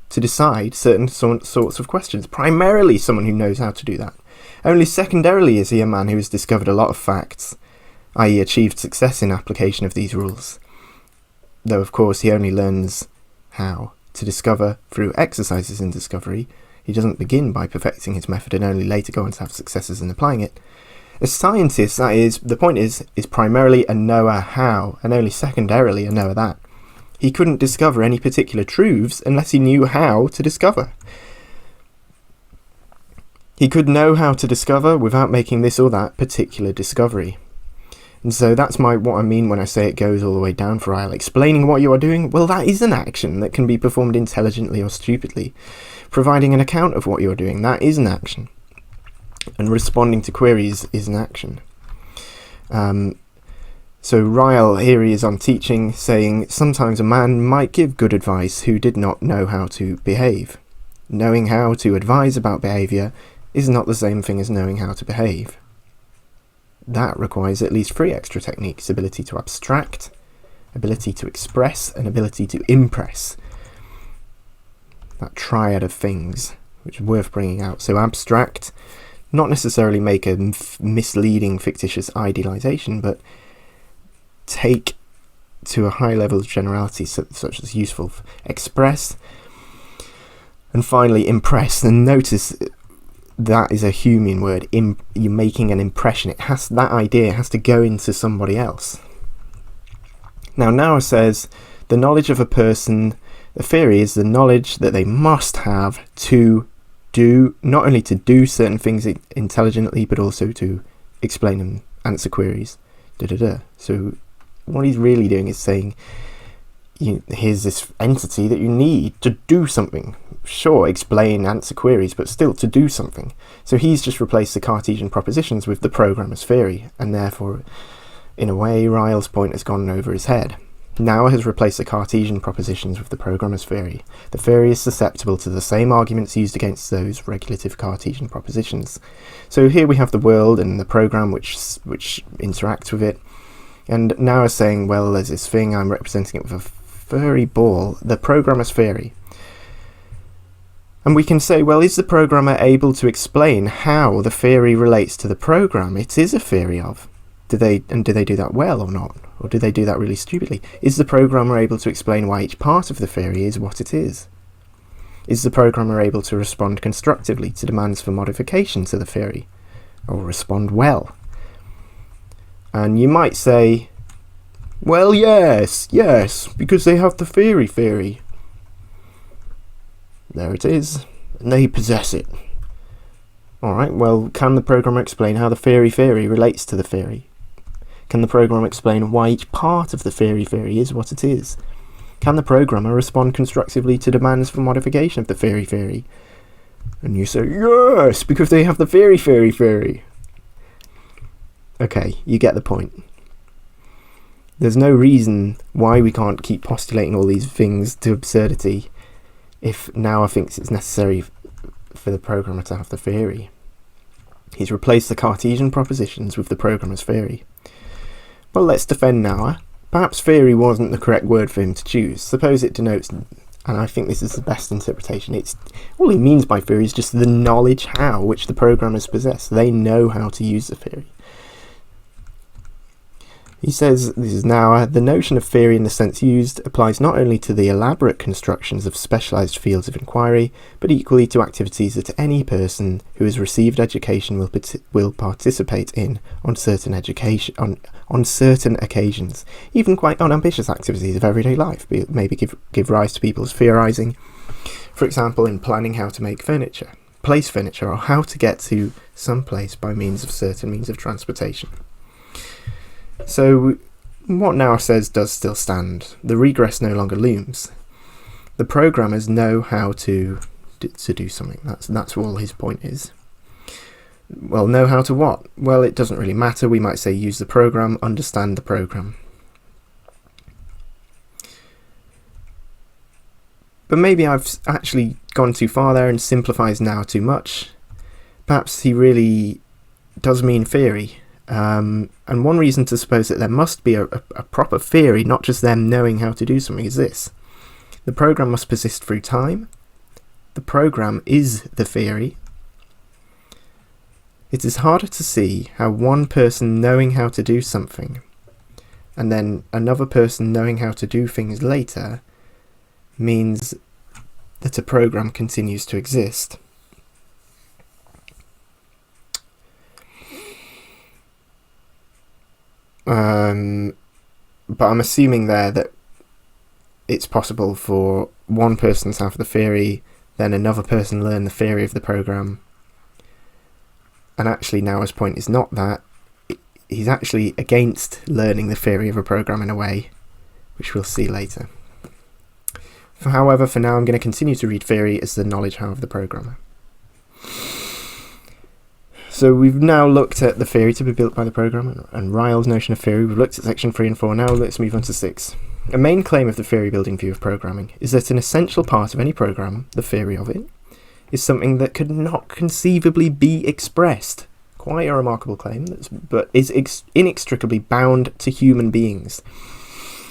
to decide certain sorts of questions. Primarily someone who knows how to do that. Only secondarily is he a man who has discovered a lot of facts, i.e. achieved success in application of these rules. Though of course he only learns how to discover through exercises in discovery. He doesn't begin by perfecting his method and only later go on to have successes in applying it. A scientist, that is, the point is primarily a knower how, and only secondarily a knower that. He couldn't discover any particular truths unless he knew how to discover. He could know how to discover without making this or that particular discovery. And so that's what I mean when I say it goes all the way down for Ryle. Explaining what you are doing, well, that is an action that can be performed intelligently or stupidly. Providing an account of what you're doing, that is an action. And responding to queries is an action. So Ryle, here he is on teaching, saying, sometimes a man might give good advice who did not know how to behave. Knowing how to advise about behaviour is not the same thing as knowing how to behave. That requires at least 3 extra techniques: ability to abstract, ability to express, and ability to impress. That triad of things, which is worth bringing out. So abstract, not necessarily make a misleading, fictitious idealization, but take to a high level of generality, such as useful. Express, and finally impress. And notice that is a Humean word. You're making an impression. That idea has to go into somebody else. Now Naur says the knowledge of a person, the theory is the knowledge that they must have to do, not only to do certain things intelligently, but also to explain and answer queries. So what he's really doing is saying, here's this entity that you need to do something. Sure, explain, answer queries, but still to do something. So he's just replaced the Cartesian propositions with the programmer's theory, and therefore, in a way, Ryle's point has gone over his head. Naur has replaced the Cartesian propositions with the programmer's theory. The theory is susceptible to the same arguments used against those regulative Cartesian propositions. So here we have the world and the program which interacts with it. And Naur is saying, well, there's this thing, I'm representing it with a furry ball, the programmer's theory. And we can say, well, is the programmer able to explain how the theory relates to the program it is a theory of? Do they do that well or not? Or do they do that really stupidly? Is the programmer able to explain why each part of the theory is what it is? Is the programmer able to respond constructively to demands for modification to the theory? Or respond well? And you might say, well, yes, because they have the theory. There it is, and they possess it. Alright, well, can the programmer explain how the theory relates to the theory? Can the programmer explain why each part of the theory is what it is? Can the programmer respond constructively to demands for modification of the theory? And you say, yes, because they have the theory. Okay, you get the point. There's no reason why we can't keep postulating all these things to absurdity if Naur thinks it's necessary for the programmer to have the theory. He's replaced the Cartesian propositions with the programmer's theory. Well, let's defend Naur. Perhaps theory wasn't the correct word for him to choose. Suppose it denotes, and I think this is the best interpretation, all he means by theory is just the knowledge how which the programmers possess. They know how to use the theory. He says, this is Naur, the notion of theory in the sense used applies not only to the elaborate constructions of specialised fields of inquiry, but equally to activities that any person who has received education will participate in on certain occasions, even quite unambitious activities of everyday life, maybe give rise to people's theorising, for example in planning how to make furniture, place furniture, or how to get to some place by means of certain means of transportation. So, what Naur says does still stand. The regress no longer looms. The programmers know how to do something. That's all his point is. Well, know how to what? Well, it doesn't really matter. We might say use the program, understand the program. But maybe I've actually gone too far there and simplifies Naur too much. Perhaps he really does mean theory. And one reason to suppose that there must be a proper theory, not just them knowing how to do something, is this. The program must persist through time. The program is the theory. It is harder to see how one person knowing how to do something and then another person knowing how to do things later means that a program continues to exist. But I'm assuming there that it's possible for one person to have the theory, then another person learn the theory of the program. And actually Naur's point is not that. He's actually against learning the theory of a program in a way, which we'll see later. However, for now I'm going to continue to read theory as the knowledge how of the programmer. So we've now looked at the theory to be built by the program and Ryle's notion of theory. We've looked at section 3 and 4. Now let's move on to 6. A main claim of the theory building view of programming is that an essential part of any program, the theory of it, is something that could not conceivably be expressed. Quite a remarkable claim, but is inextricably bound to human beings.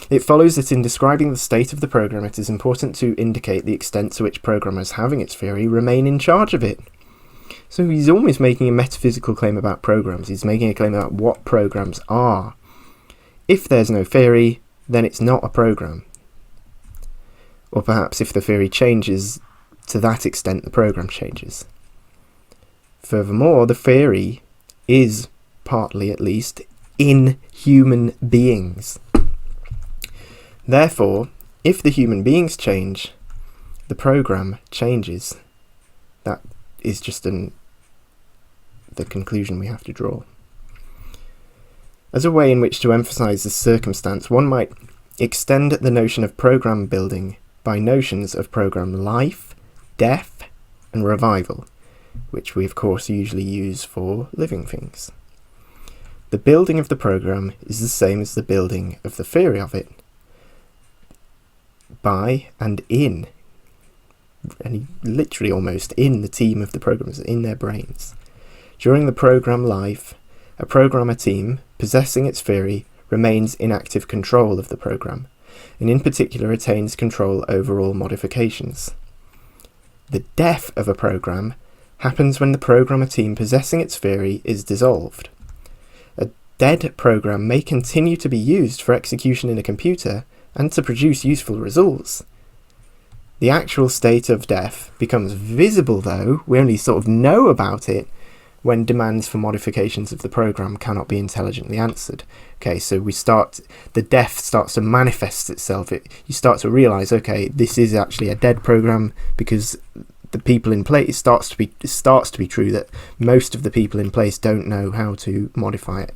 It follows that in describing the state of the program, it is important to indicate the extent to which programmers having its theory remain in charge of it. So he's almost making a metaphysical claim about programs. He's making a claim about what programs are. If there's no theory, then it's not a program. Or perhaps if the theory changes, to that extent the program changes. Furthermore, the theory is, partly at least, in human beings. Therefore, if the human beings change, the program changes. That is just the conclusion we have to draw. As a way in which to emphasize this circumstance, one might extend the notion of program building by notions of program life, death, and revival, which we of course usually use for living things. The building of the program is the same as the building of the theory of it, by and in, and literally almost in the team of the programmers, in their brains. During the program life, a programmer team, possessing its theory, remains in active control of the program, and in particular retains control over all modifications. The death of a program happens when the programmer team possessing its theory is dissolved. A dead program may continue to be used for execution in a computer and to produce useful results. The actual state of death becomes visible, though we only sort of know about it when demands for modifications of the program cannot be intelligently answered. Okay, so the death starts to manifest itself. You start to realize, okay, this is actually a dead program because the people in place, it starts to be true that most of the people in place don't know how to modify it.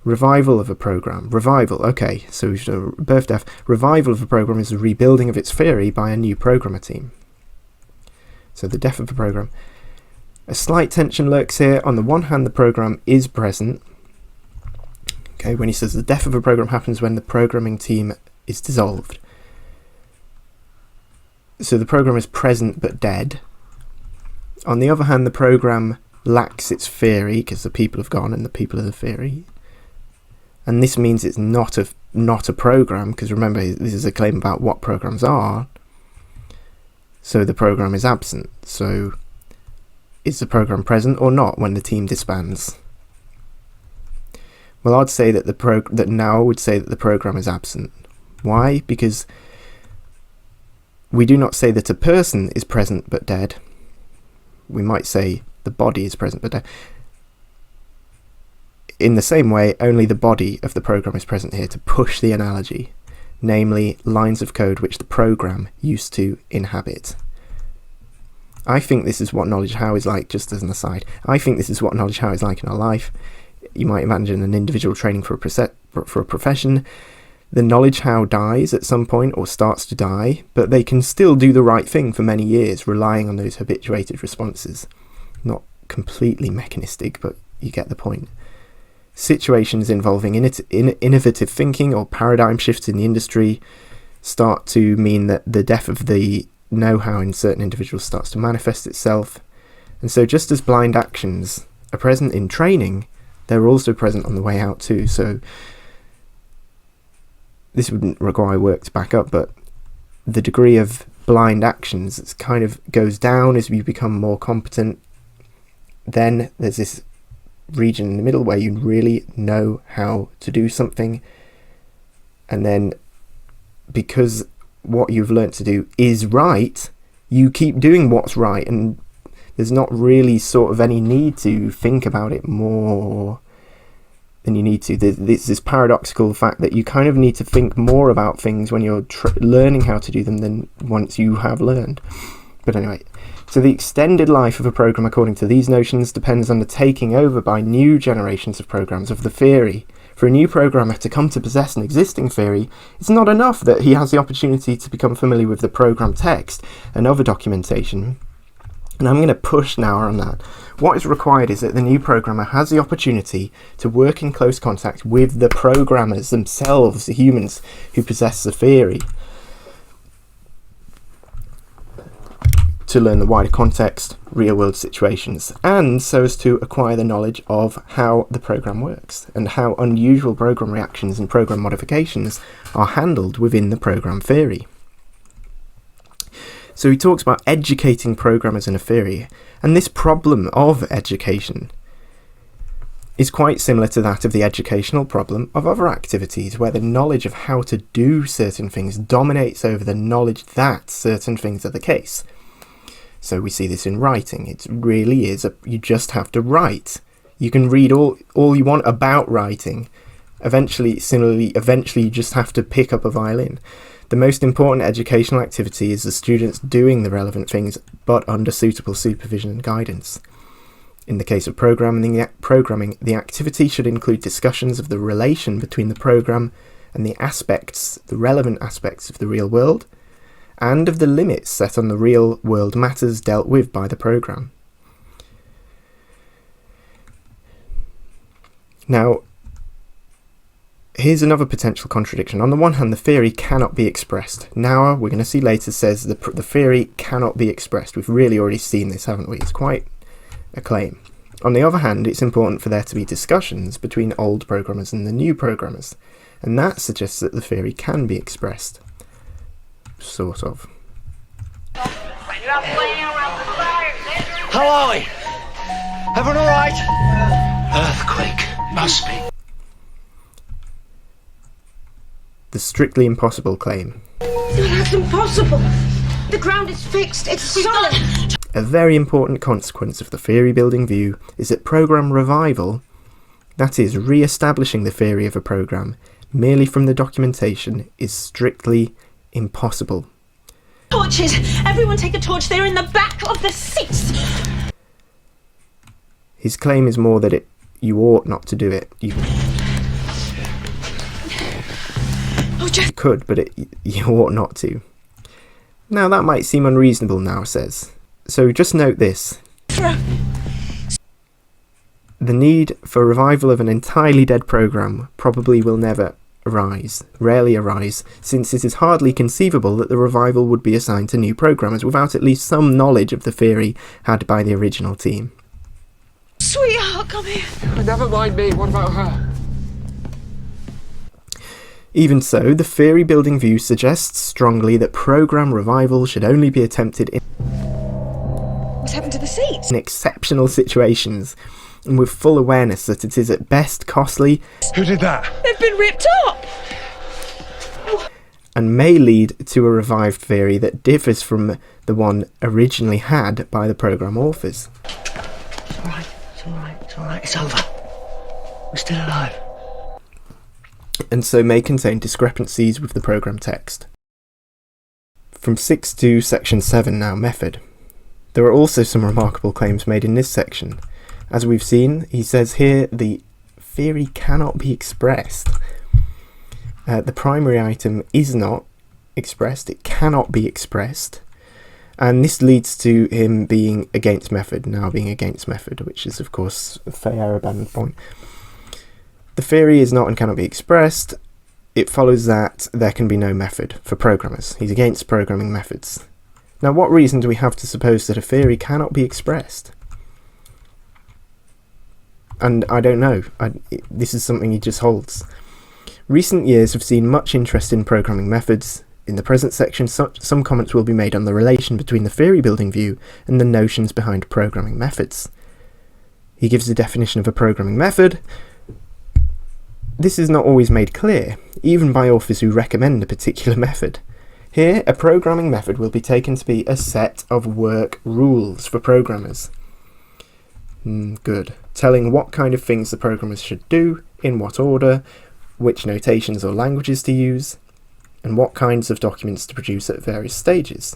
Revival of a program. Revival, okay, so we've done birth, death. Revival of a program is the rebuilding of its theory by a new programmer team. So the death of a program. A slight tension lurks here. On the one hand, the program is present. Okay, when he says the death of a program happens when the programming team is dissolved. So the program is present but dead. On the other hand, the program lacks its theory because the people have gone and the people are the theory. And this means it's not a program, because remember, this is a claim about what programs are. So the program is absent. So is the program present or not when the team disbands? Well, I'd say that Naur would say that the program is absent. Why? Because we do not say that a person is present but dead. We might say the body is present but dead. In the same way, only the body of the program is present here to push the analogy, namely lines of code which the program used to inhabit. I think this is what knowledge how is like, just as an aside. I think this is what knowledge how is like in our life. You might imagine an individual training for a profession. The knowledge how dies at some point or starts to die, but they can still do the right thing for many years, relying on those habituated responses. Not completely mechanistic, but you get the point. Situations involving innovative thinking or paradigm shifts in the industry start to mean that the death of the know-how in certain individuals starts to manifest itself. And so just as blind actions are present in training, they're also present on the way out too. So this wouldn't require work to back up, but the degree of blind actions kind of goes down as we become more competent. Then there's this region in the middle where you really know how to do something, and then because what you've learnt to do is right, you keep doing what's right, and there's not really sort of any need to think about it more than you need to. There's this paradoxical fact that you kind of need to think more about things when you're learning how to do them than once you have learned. But anyway, so the extended life of a program according to these notions depends on the taking over by new generations of programs of the theory. For a new programmer to come to possess an existing theory, it's not enough that he has the opportunity to become familiar with the program text and other documentation. And I'm going to push Naur on that. What is required is that the new programmer has the opportunity to work in close contact with the programmers themselves, the humans who possess the theory, to learn the wider context, real-world situations, and so as to acquire the knowledge of how the program works and how unusual program reactions and program modifications are handled within the program theory. So he talks about educating programmers in a theory, and this problem of education is quite similar to that of the educational problem of other activities, where the knowledge of how to do certain things dominates over the knowledge that certain things are the case. So we see this in writing. It really is, you just have to write. You can read all you want about writing. Eventually you just have to pick up a violin. The most important educational activity is the students doing the relevant things, but under suitable supervision and guidance. In the case of programming, the activity should include discussions of the relation between the program and the relevant aspects of the real world, and of the limits set on the real world matters dealt with by the program. Now, here's another potential contradiction. On the one hand, the theory cannot be expressed. Naur, we're going to see later, says the theory cannot be expressed. We've really already seen this, haven't we? It's quite a claim. On the other hand, it's important for there to be discussions between old programmers and the new programmers, and that suggests that the theory can be expressed. Sort of. How are we? Everyone all right? Earthquake. Must be. The strictly impossible claim. No, that's impossible. The ground is fixed. It's solid. A very important consequence of the theory-building view is that program revival, that is, re-establishing the theory of a program merely from the documentation, is strictly impossible. Torches! Everyone take a torch. They're in the back of the seats. His claim is more that you ought not to do it. You could, but you ought not to. Now that might seem unreasonable, Naur says. So just note this. The need for revival of an entirely dead program probably will rarely arise, since it is hardly conceivable that the revival would be assigned to new programmers without at least some knowledge of the theory had by the original team. Sweetheart, come here. Never mind me. What about her? Even so, the theory-building view suggests strongly that program revival should only be attempted What's happened to the seats? in exceptional situations, and with full awareness that it is at best costly. Who did that? They've been ripped up. And may lead to a revived theory that differs from the one originally had by the program authors. It's all right. It's all right. It's all right. It's over. We're still alive. And so may contain discrepancies with the program text. From 6 to section 7 now, method. There are also some remarkable claims made in this section. As we've seen, he says here the theory cannot be expressed. The primary item is not expressed, it cannot be expressed, and this leads to him being against method, which is of course a fair abandoned point. The theory is not and cannot be expressed. It follows that there can be no method for programmers. He's against programming methods. Now, what reason do we have to suppose that a theory cannot be expressed? And I don't know. This is something he just holds. Recent years have seen much interest in programming methods. In the present section, some comments will be made on the relation between the theory-building view and the notions behind programming methods. He gives a definition of a programming method. This is not always made clear, even by authors who recommend a particular method. Here, a programming method will be taken to be a set of work rules for programmers. Good. Telling what kind of things the programmers should do, in what order, which notations or languages to use, and what kinds of documents to produce at various stages.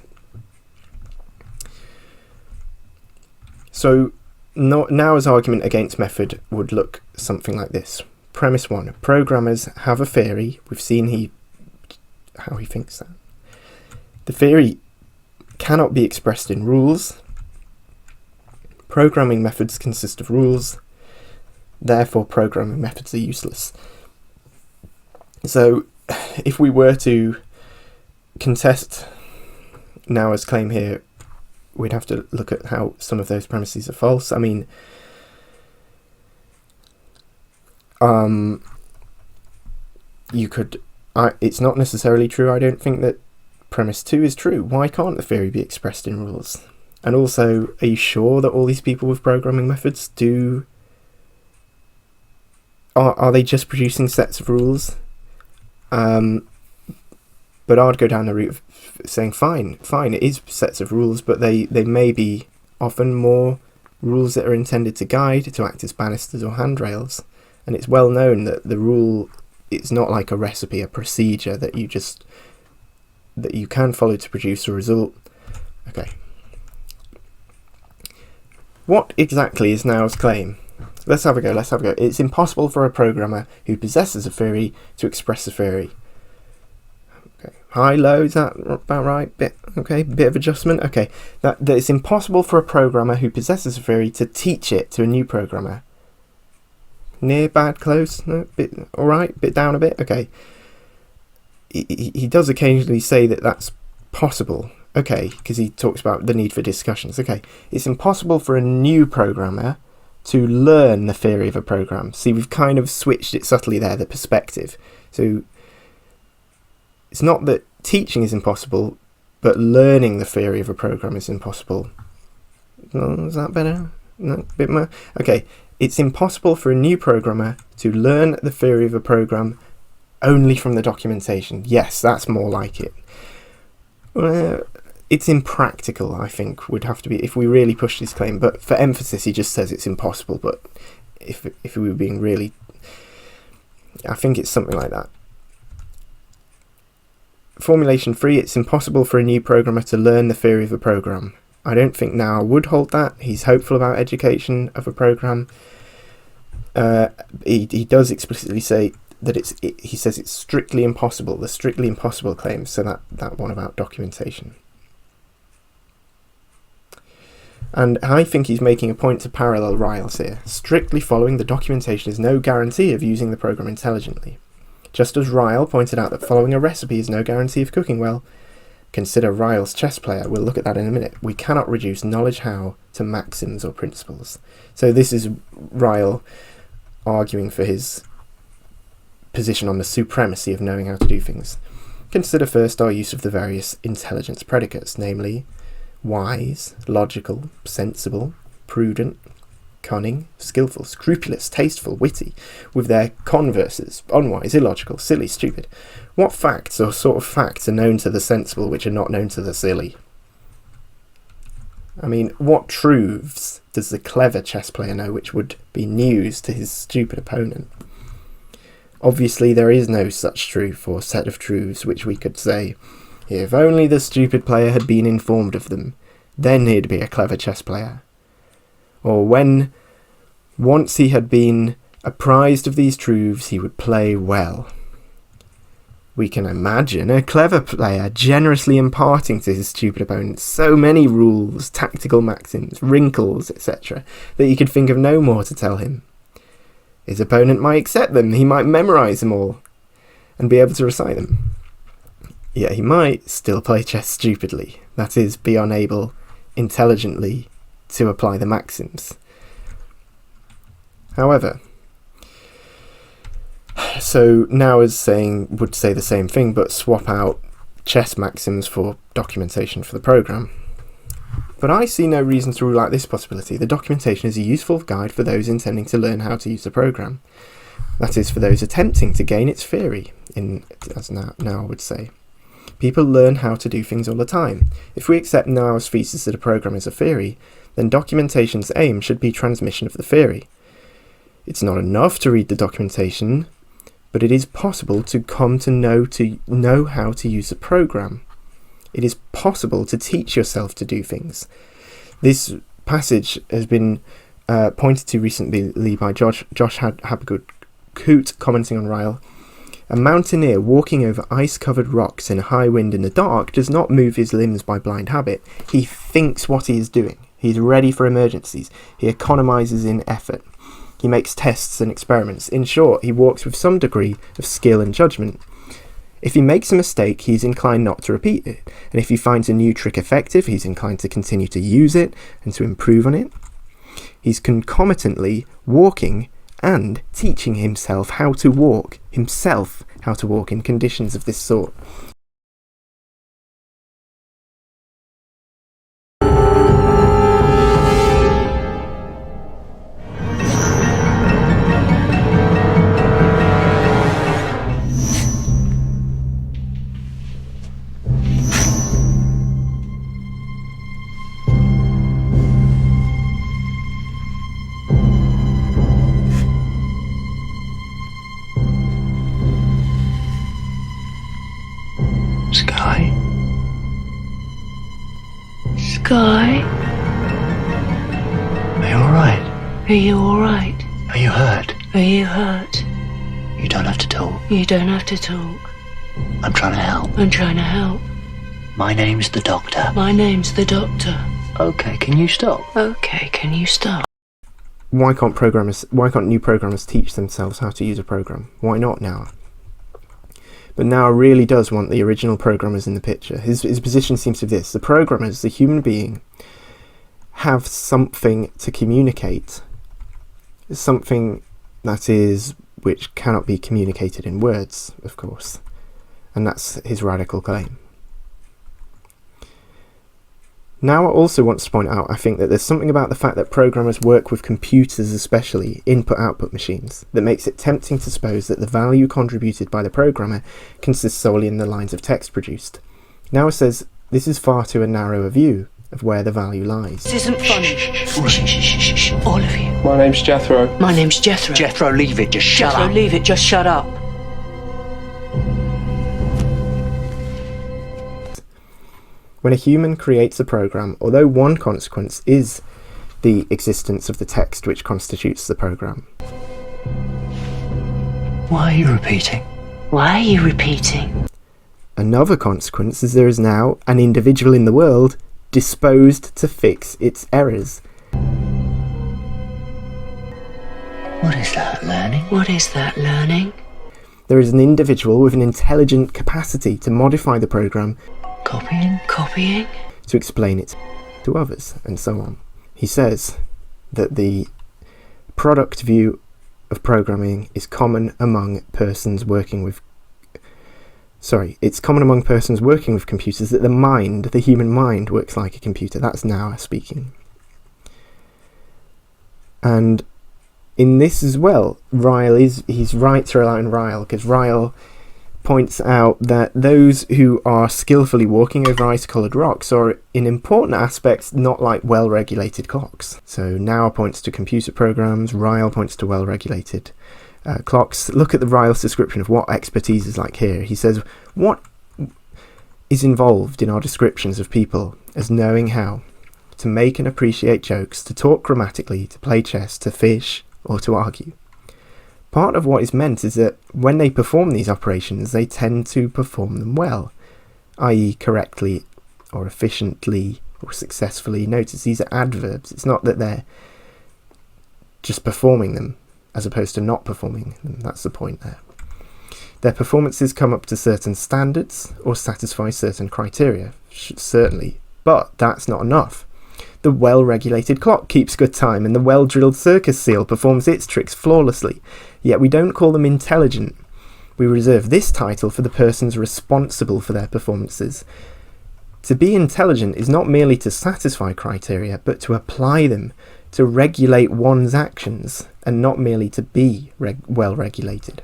So, Naur's argument against method would look something like this. Premise 1. Programmers have a theory. We've seen how he thinks that. The theory cannot be expressed in rules. Programming methods consist of rules, therefore programming methods are useless. So, if we were to contest Naur's claim here, we'd have to look at how some of those premises are false. I mean, you could... it's not necessarily true, I don't think, that premise 2 is true. Why can't the theory be expressed in rules? And also, are you sure that all these people with programming methods do... Are they just producing sets of rules? But I'd go down the route of saying, fine, it is sets of rules, but they may be often more rules that are intended to guide, to act as banisters or handrails. And it's well known that the rule, it's not like a recipe, a procedure that you can follow to produce a result. Okay. What exactly is Naur's claim? Let's have a go. It's impossible for a programmer who possesses a theory to express a theory. Okay. High, low, is that about right? Bit of adjustment. Okay. That it's impossible for a programmer who possesses a theory to teach it to a new programmer. Near, bad, close? No, bit alright, bit down a bit. Okay. He does occasionally say that that's possible. Okay, because he talks about the need for discussions. Okay, it's impossible for a new programmer to learn the theory of a program. See, we've kind of switched it subtly there, the perspective. So it's not that teaching is impossible, but learning the theory of a program is impossible. Is that better? No, a bit more? Okay, it's impossible for a new programmer to learn the theory of a program only from the documentation. Yes, that's more like it. It's impractical, I think, would have to be, if we really push this claim. But for emphasis, he just says it's impossible. But if we were being really... I think it's something like that. Formulation 3, it's impossible for a new programmer to learn the theory of a program. I don't think Naur would hold that. He's hopeful about education of a program. He does explicitly say that he says it's strictly impossible, the strictly impossible claim, so that one about documentation. And I think he's making a point to parallel Ryle's here. Strictly following the documentation is no guarantee of using the program intelligently. Just as Ryle pointed out that following a recipe is no guarantee of cooking well, consider Ryle's chess player. We'll look at that in a minute. We cannot reduce knowledge how to maxims or principles. So this is Ryle arguing for his position on the supremacy of knowing how to do things. Consider first our use of the various intelligence predicates, namely wise, logical, sensible, prudent, cunning, skillful, scrupulous, tasteful, witty, with their converses, unwise, illogical, silly, stupid. What facts or sort of facts are known to the sensible which are not known to the silly? I mean, what truths does the clever chess player know which would be news to his stupid opponent? Obviously there is no such truth or set of truths which we could say, if only the stupid player had been informed of them, then he'd be a clever chess player. Or when once he had been apprised of these truths, he would play well. We can imagine a clever player generously imparting to his stupid opponent so many rules, tactical maxims, wrinkles, etc., that he could think of no more to tell him. His opponent might accept them, he might memorise them all, and be able to recite them. Yet he might still play chess stupidly, that is, be unable intelligently to apply the maxims. However, so Naur would say the same thing, but swap out chess maxims for documentation for the program. But I see no reason to rule out this possibility. The documentation is a useful guide for those intending to learn how to use the program. That is, for those attempting to gain its theory, as Naur would say. People learn how to do things all the time. If we accept Naur's thesis that a program is a theory, then documentation's aim should be transmission of the theory. It's not enough to read the documentation, but it is possible to come to know how to use a program. It is possible to teach yourself to do things. This passage has been pointed to recently by Josh Habakkuk, commenting on Ryle. A mountaineer walking over ice-covered rocks in a high wind in the dark does not move his limbs by blind habit. He thinks what he is doing. He's ready for emergencies. He economizes in effort. He makes tests and experiments. In short, he walks with some degree of skill and judgment. If he makes a mistake, he's inclined not to repeat it. And if he finds a new trick effective, he's inclined to continue to use it and to improve on it. He's concomitantly walking and teaching himself how to walk in conditions of this sort. Sky? Sky? Are you alright? Are you alright? Are you hurt? Are you hurt? You don't have to talk. You don't have to talk. I'm trying to help. I'm trying to help. My name's the Doctor. My name's the Doctor. Okay, can you stop? Okay, can you stop? Why can't new programmers teach themselves how to use a program? Why not now? But Naur really does want the original programmers in the picture. His position seems to be this: the programmers, the human being, have something to communicate, something that is which cannot be communicated in words, of course, and that's his radical claim. Naur also wants to point out, I think, that there's something about the fact that programmers work with computers, especially input-output machines, that makes it tempting to suppose that the value contributed by the programmer consists solely in the lines of text produced. Naur says this is far too narrow a view of where the value lies. This isn't funny. Shh. All of you. My name's Jethro. My name's Jethro. Jethro, leave it. Just shut up. Jethro, leave it. Just shut up. When a human creates a program, although one consequence is the existence of the text which constitutes the program. Why are you repeating? Why are you repeating? Another consequence is there is now an individual in the world disposed to fix its errors. What is that, learning? What is that, learning? There is an individual with an intelligent capacity to modify the program, Copying? to explain it to others, and so on. He says that the product view of programming is common among persons working with computers, that the human mind works like a computer. That's Naur speaking. And in this as well, he's right to rely on Ryle, because Ryle points out that those who are skillfully walking over ice-coloured rocks are in important aspects not like well-regulated clocks. So Naur points to computer programs, Ryle points to well-regulated clocks. Look at the Ryle's description of what expertise is like here. He says, what is involved in our descriptions of people as knowing how to make and appreciate jokes, to talk grammatically, to play chess, to fish, or to argue. Part of what is meant is that when they perform these operations, they tend to perform them well, i.e. correctly or efficiently or successfully. Notice these are adverbs. It's not that they're just performing them as opposed to not performing them. That's the point there. Their performances come up to certain standards or satisfy certain criteria, certainly, but that's not enough. The well-regulated clock keeps good time, and the well-drilled circus seal performs its tricks flawlessly. Yet we don't call them intelligent. We reserve this title for the persons responsible for their performances. To be intelligent is not merely to satisfy criteria, but to apply them, to regulate one's actions, and not merely to be well-regulated.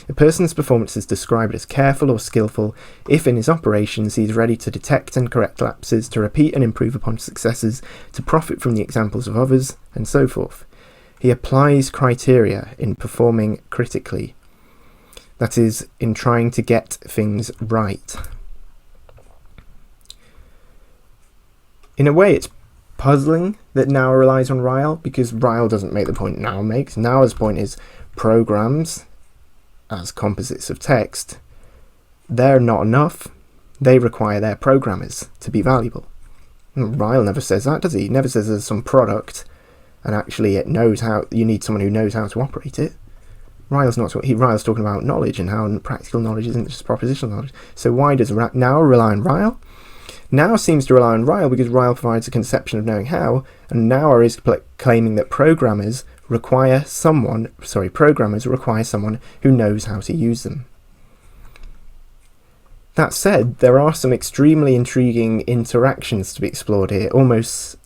A person's performance is described as careful or skillful if in his operations he is ready to detect and correct lapses, to repeat and improve upon successes, to profit from the examples of others, and so forth. He applies criteria in performing critically, that is, in trying to get things right. In a way, it's puzzling that Naur relies on Ryle, because Ryle doesn't make the point Naur makes. Naur's point is programs as composites of text, they're not enough. They require their programmers to be valuable. Ryle never says that, does he? He never says there's some product and actually it knows how, you need someone who knows how to operate it. Ryle's talking about knowledge and how practical knowledge isn't just propositional knowledge. So why does Naur rely on Ryle? Naur seems to rely on Ryle because Ryle provides a conception of knowing how, and Naur is claiming that programmers require someone who knows how to use them. That said, there are some extremely intriguing interactions to be explored here, almost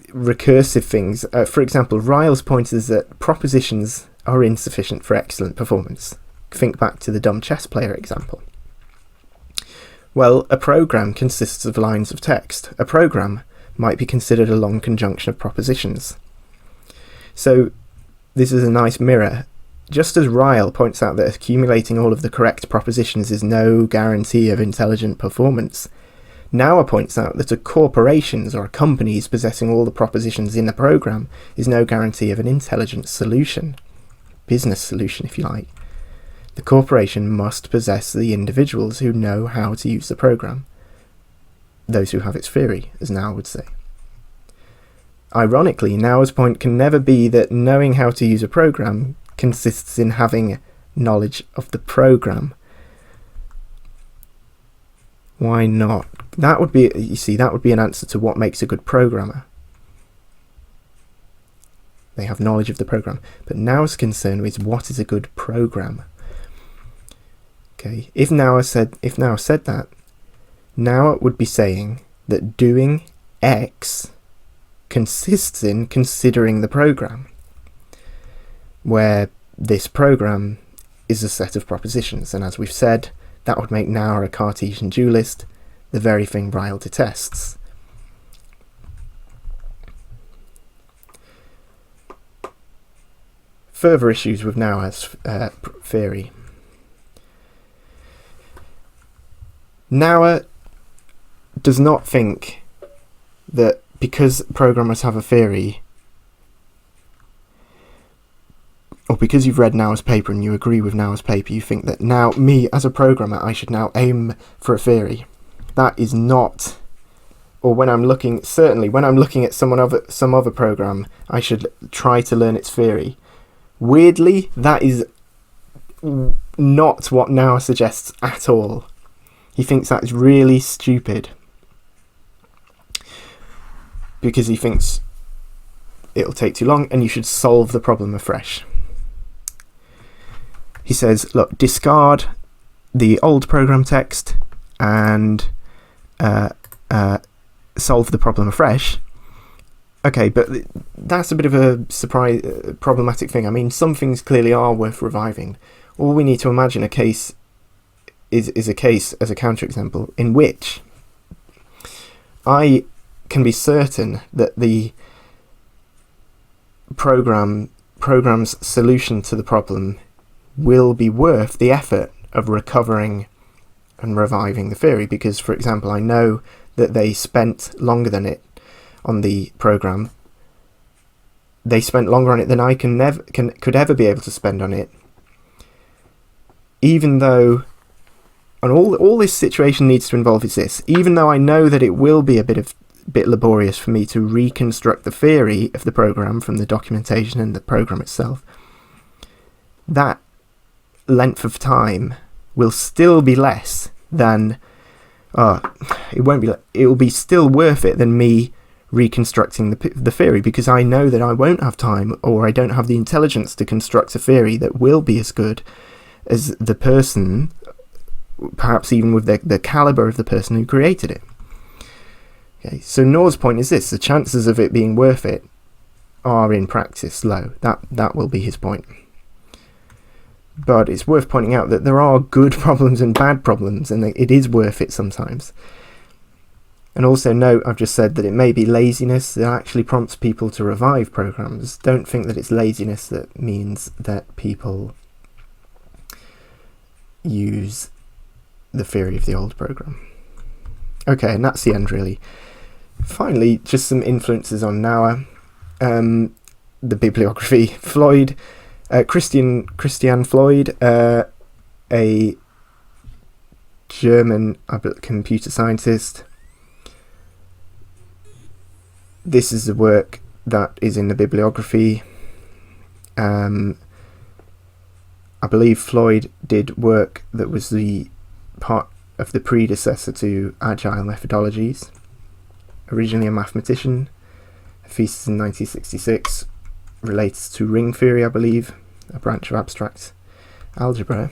recursive things. For example, Ryle's point is that propositions are insufficient for excellent performance. Think back to the dumb chess player example. Well, a program consists of lines of text. A program might be considered a long conjunction of propositions. So this is a nice mirror. Just as Ryle points out that accumulating all of the correct propositions is no guarantee of intelligent performance, Naur points out that a corporation's or a company's possessing all the propositions in a program is no guarantee of an intelligent solution. Business solution, if you like. The corporation must possess the individuals who know how to use the program. Those who have its theory, as Naur would say. Ironically, Naur's point can never be that knowing how to use a program consists in having knowledge of the program. Why not? That would be, you see, that would be an answer to what makes a good programmer. They have knowledge of the program. But Naur's concern is what is a good program. Okay, if Naur said that, Naur would be saying that doing X consists in considering the program, where this program is a set of propositions, and as we've said, that would make Naur a Cartesian dualist, the very thing Ryle detests. Further issues with Naur's theory. Naur does not think that because programmers have a theory, or because you've read Naur's paper and you agree with Naur's paper, you think that now, me as a programmer, I should now aim for a theory. That is not, or when I'm looking at some other program, I should try to learn its theory. Weirdly, that is not what Naur suggests at all. He thinks that's really stupid, because he thinks it'll take too long and you should solve the problem afresh. He says, look, discard the old program text and solve the problem afresh. Okay, but that's a bit of a problematic thing. I mean, some things clearly are worth reviving. All we need to imagine a case is a case as a counterexample in which I can be certain that the program's solution to the problem will be worth the effort of recovering and reviving the theory, because, for example, I know that they spent longer than it on the program. They spent longer on it than I could ever be able to spend on it, even though, and all this situation needs to involve is this, even though I know that it will be a bit laborious for me to reconstruct the theory of the program from the documentation and the program itself, that length of time will still be less than it will be still worth it than me reconstructing the theory, because I know that I won't have time, or I don't have the intelligence to construct a theory that will be as good as the person, perhaps even with the caliber of the person who created it. Okay, so Naur's point is this: the chances of it being worth it are in practice low. That will be his point. But it's worth pointing out that there are good problems and bad problems, and it is worth it sometimes. And also note, I've just said that it may be laziness that actually prompts people to revive programs. Don't think that it's laziness that means that people use the theory of the old program. Okay, and that's the end, really. Finally, just some influences on Naur. The bibliography. Floyd, Christian Floyd, a German computer scientist. This is the work that is in the bibliography. I believe Floyd did work that was the part of the predecessor to agile methodologies. Originally a mathematician, a thesis in 1966 relates to ring theory, I believe, a branch of abstract algebra.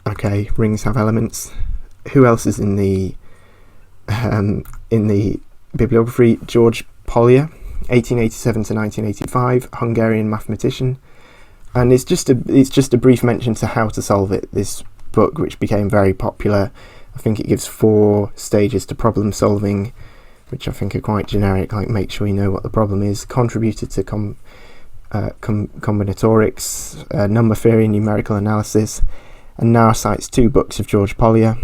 Okay, rings have elements. Who else is in the bibliography? George Polya, 1887 to 1985, Hungarian mathematician, and it's just a brief mention to how to solve it. This book, which became very popular, I think it gives 4 stages to problem solving, which I think are quite generic, like make sure you know what the problem is, contributed to combinatorics, number theory, numerical analysis, and now cites 2 books of George Polya,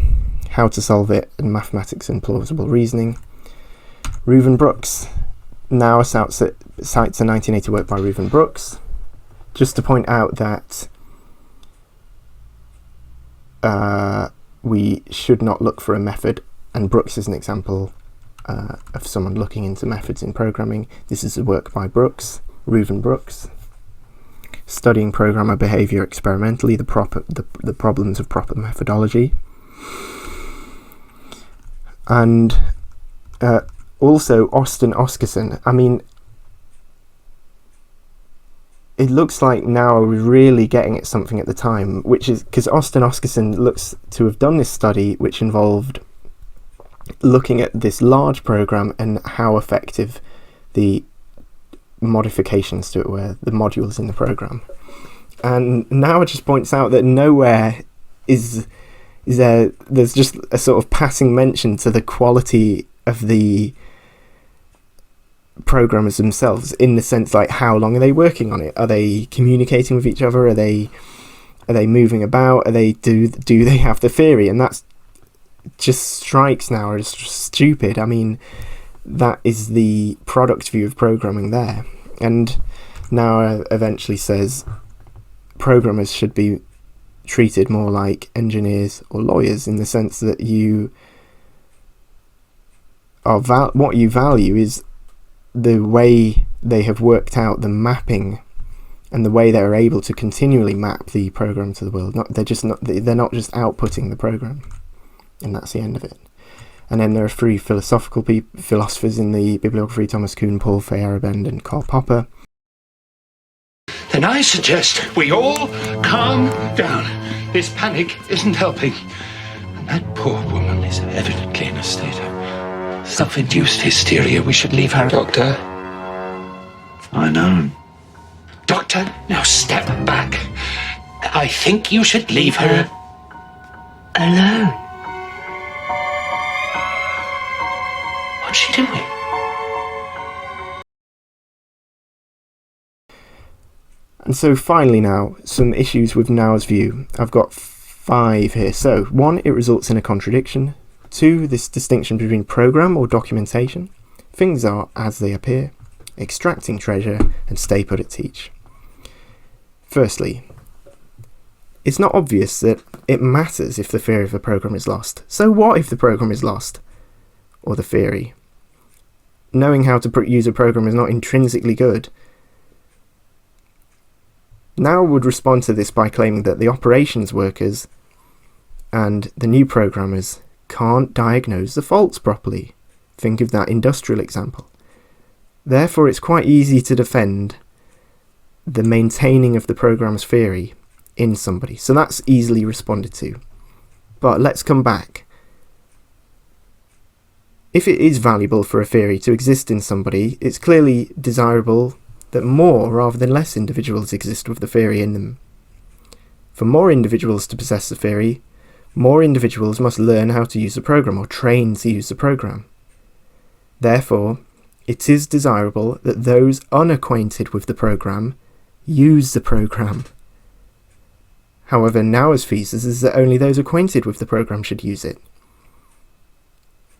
How to Solve It and Mathematics and Plausible Reasoning. Reuven Brooks now cites a 1980 work by Reuven Brooks. Just to point out that we should not look for a method, and Brooks is an example of someone looking into methods in programming. This is a work by Brooks, Reuven Brooks, Studying Programmer Behavior Experimentally, the Problems of Proper Methodology. And also Austin Oscarson. I mean, it looks like now we're really getting at something at the time, which is because Austin Oscarson looks to have done this study which involved looking at this large program and how effective the modifications to it were, the modules in the program. And now it just points out that nowhere is there's just a sort of passing mention to the quality of the programmers themselves, in the sense like how long are they working on it, are they communicating with each other, are they moving about, do they have the theory? And that's just strikes now as stupid. I mean, that is the product view of programming there. And now eventually says programmers should be treated more like engineers or lawyers, in the sense that you are what you value is the way they have worked out the mapping and the way they're able to continually map the program to the world. They're not just outputting the program, and that's the end of it. And then there are 3 philosophers in the bibliography: Thomas Kuhn, Paul Feyerabend, and Karl Popper. Then I suggest we all calm down. This panic isn't helping. And that poor woman is evidently in a state of self-induced hysteria. We should leave her. Doctor? I know. Doctor, now step back. I think you should leave her alone. What's she doing? And so finally now, some issues with Naur's view. I've got 5 here. So 1, it results in a contradiction. 2, this distinction between program or documentation. Things are as they appear. Extracting treasure, and stay put at teach. Firstly, it's not obvious that it matters if the theory of a program is lost. So what if the program is lost? Or the theory? Knowing how to use a program is not intrinsically good. Naur would respond to this by claiming that the operations workers and the new programmers can't diagnose the faults properly. Think of that industrial example. Therefore, it's quite easy to defend the maintaining of the program's theory in somebody. So that's easily responded to. But let's come back. If it is valuable for a theory to exist in somebody, it's clearly desirable that more rather than less individuals exist with the theory in them. For more individuals to possess the theory, more individuals must learn how to use the program or train to use the program. Therefore, it is desirable that those unacquainted with the program use the program. However, Naur's thesis is that only those acquainted with the program should use it.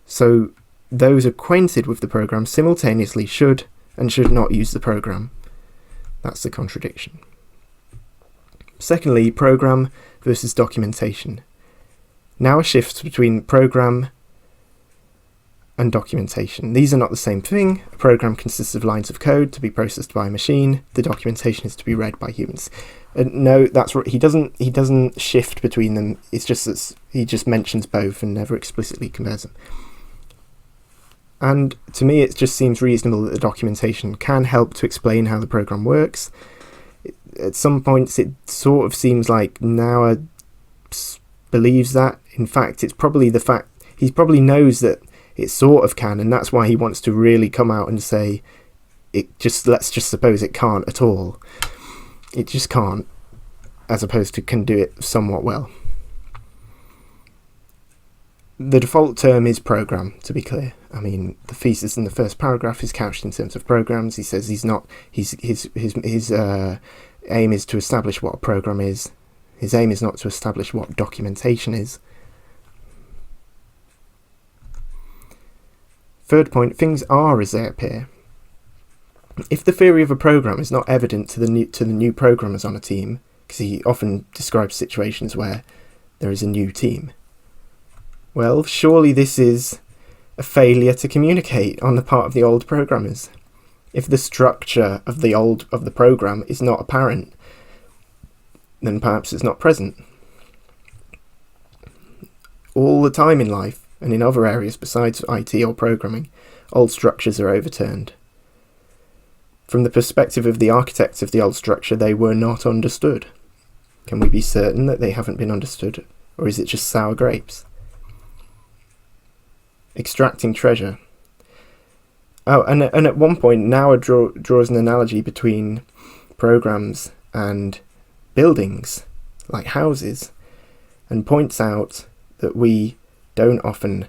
So those acquainted with the program simultaneously should and should not use the program. That's the contradiction. Secondly, program versus documentation. Now a shift between program and documentation. These are not the same thing. A program consists of lines of code to be processed by a machine. The documentation is to be read by humans. No, that's right. He doesn't shift between them. It's just that he just mentions both and never explicitly compares them. And to me, it just seems reasonable that the documentation can help to explain how the program works. At some points, it sort of seems like Naur believes that. In fact, it's probably the fact he probably knows that it sort of can, and that's why he wants to really come out and say, let's just suppose it can't at all. It just can't, as opposed to can do it somewhat well. The default term is program, to be clear. I mean, the thesis in the first paragraph is couched in terms of programs. He says his aim is to establish what a program is. His aim is not to establish what documentation is. Third point, things are as they appear. If the theory of a program is not evident to the new programmers on a team, because he often describes situations where there is a new team, well, surely this is a failure to communicate on the part of the old programmers. If the structure of the program is not apparent, then perhaps it's not present. All the time in life, and in other areas besides IT or programming, old structures are overturned. From the perspective of the architects of the old structure, they were not understood. Can we be certain that they haven't been understood, or is it just sour grapes? Extracting treasure. Oh, and at one point, Naur draws an analogy between programs and buildings, like houses, and points out that we don't often,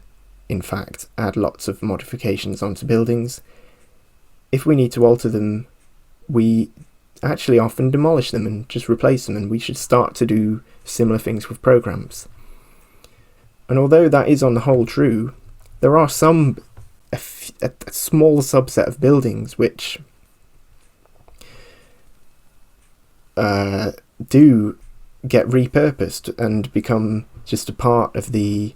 in fact, add lots of modifications onto buildings. If we need to alter them, we actually often demolish them and just replace them, and we should start to do similar things with programs. And although that is on the whole true, there are a small subset of buildings which do get repurposed and become just a part of the...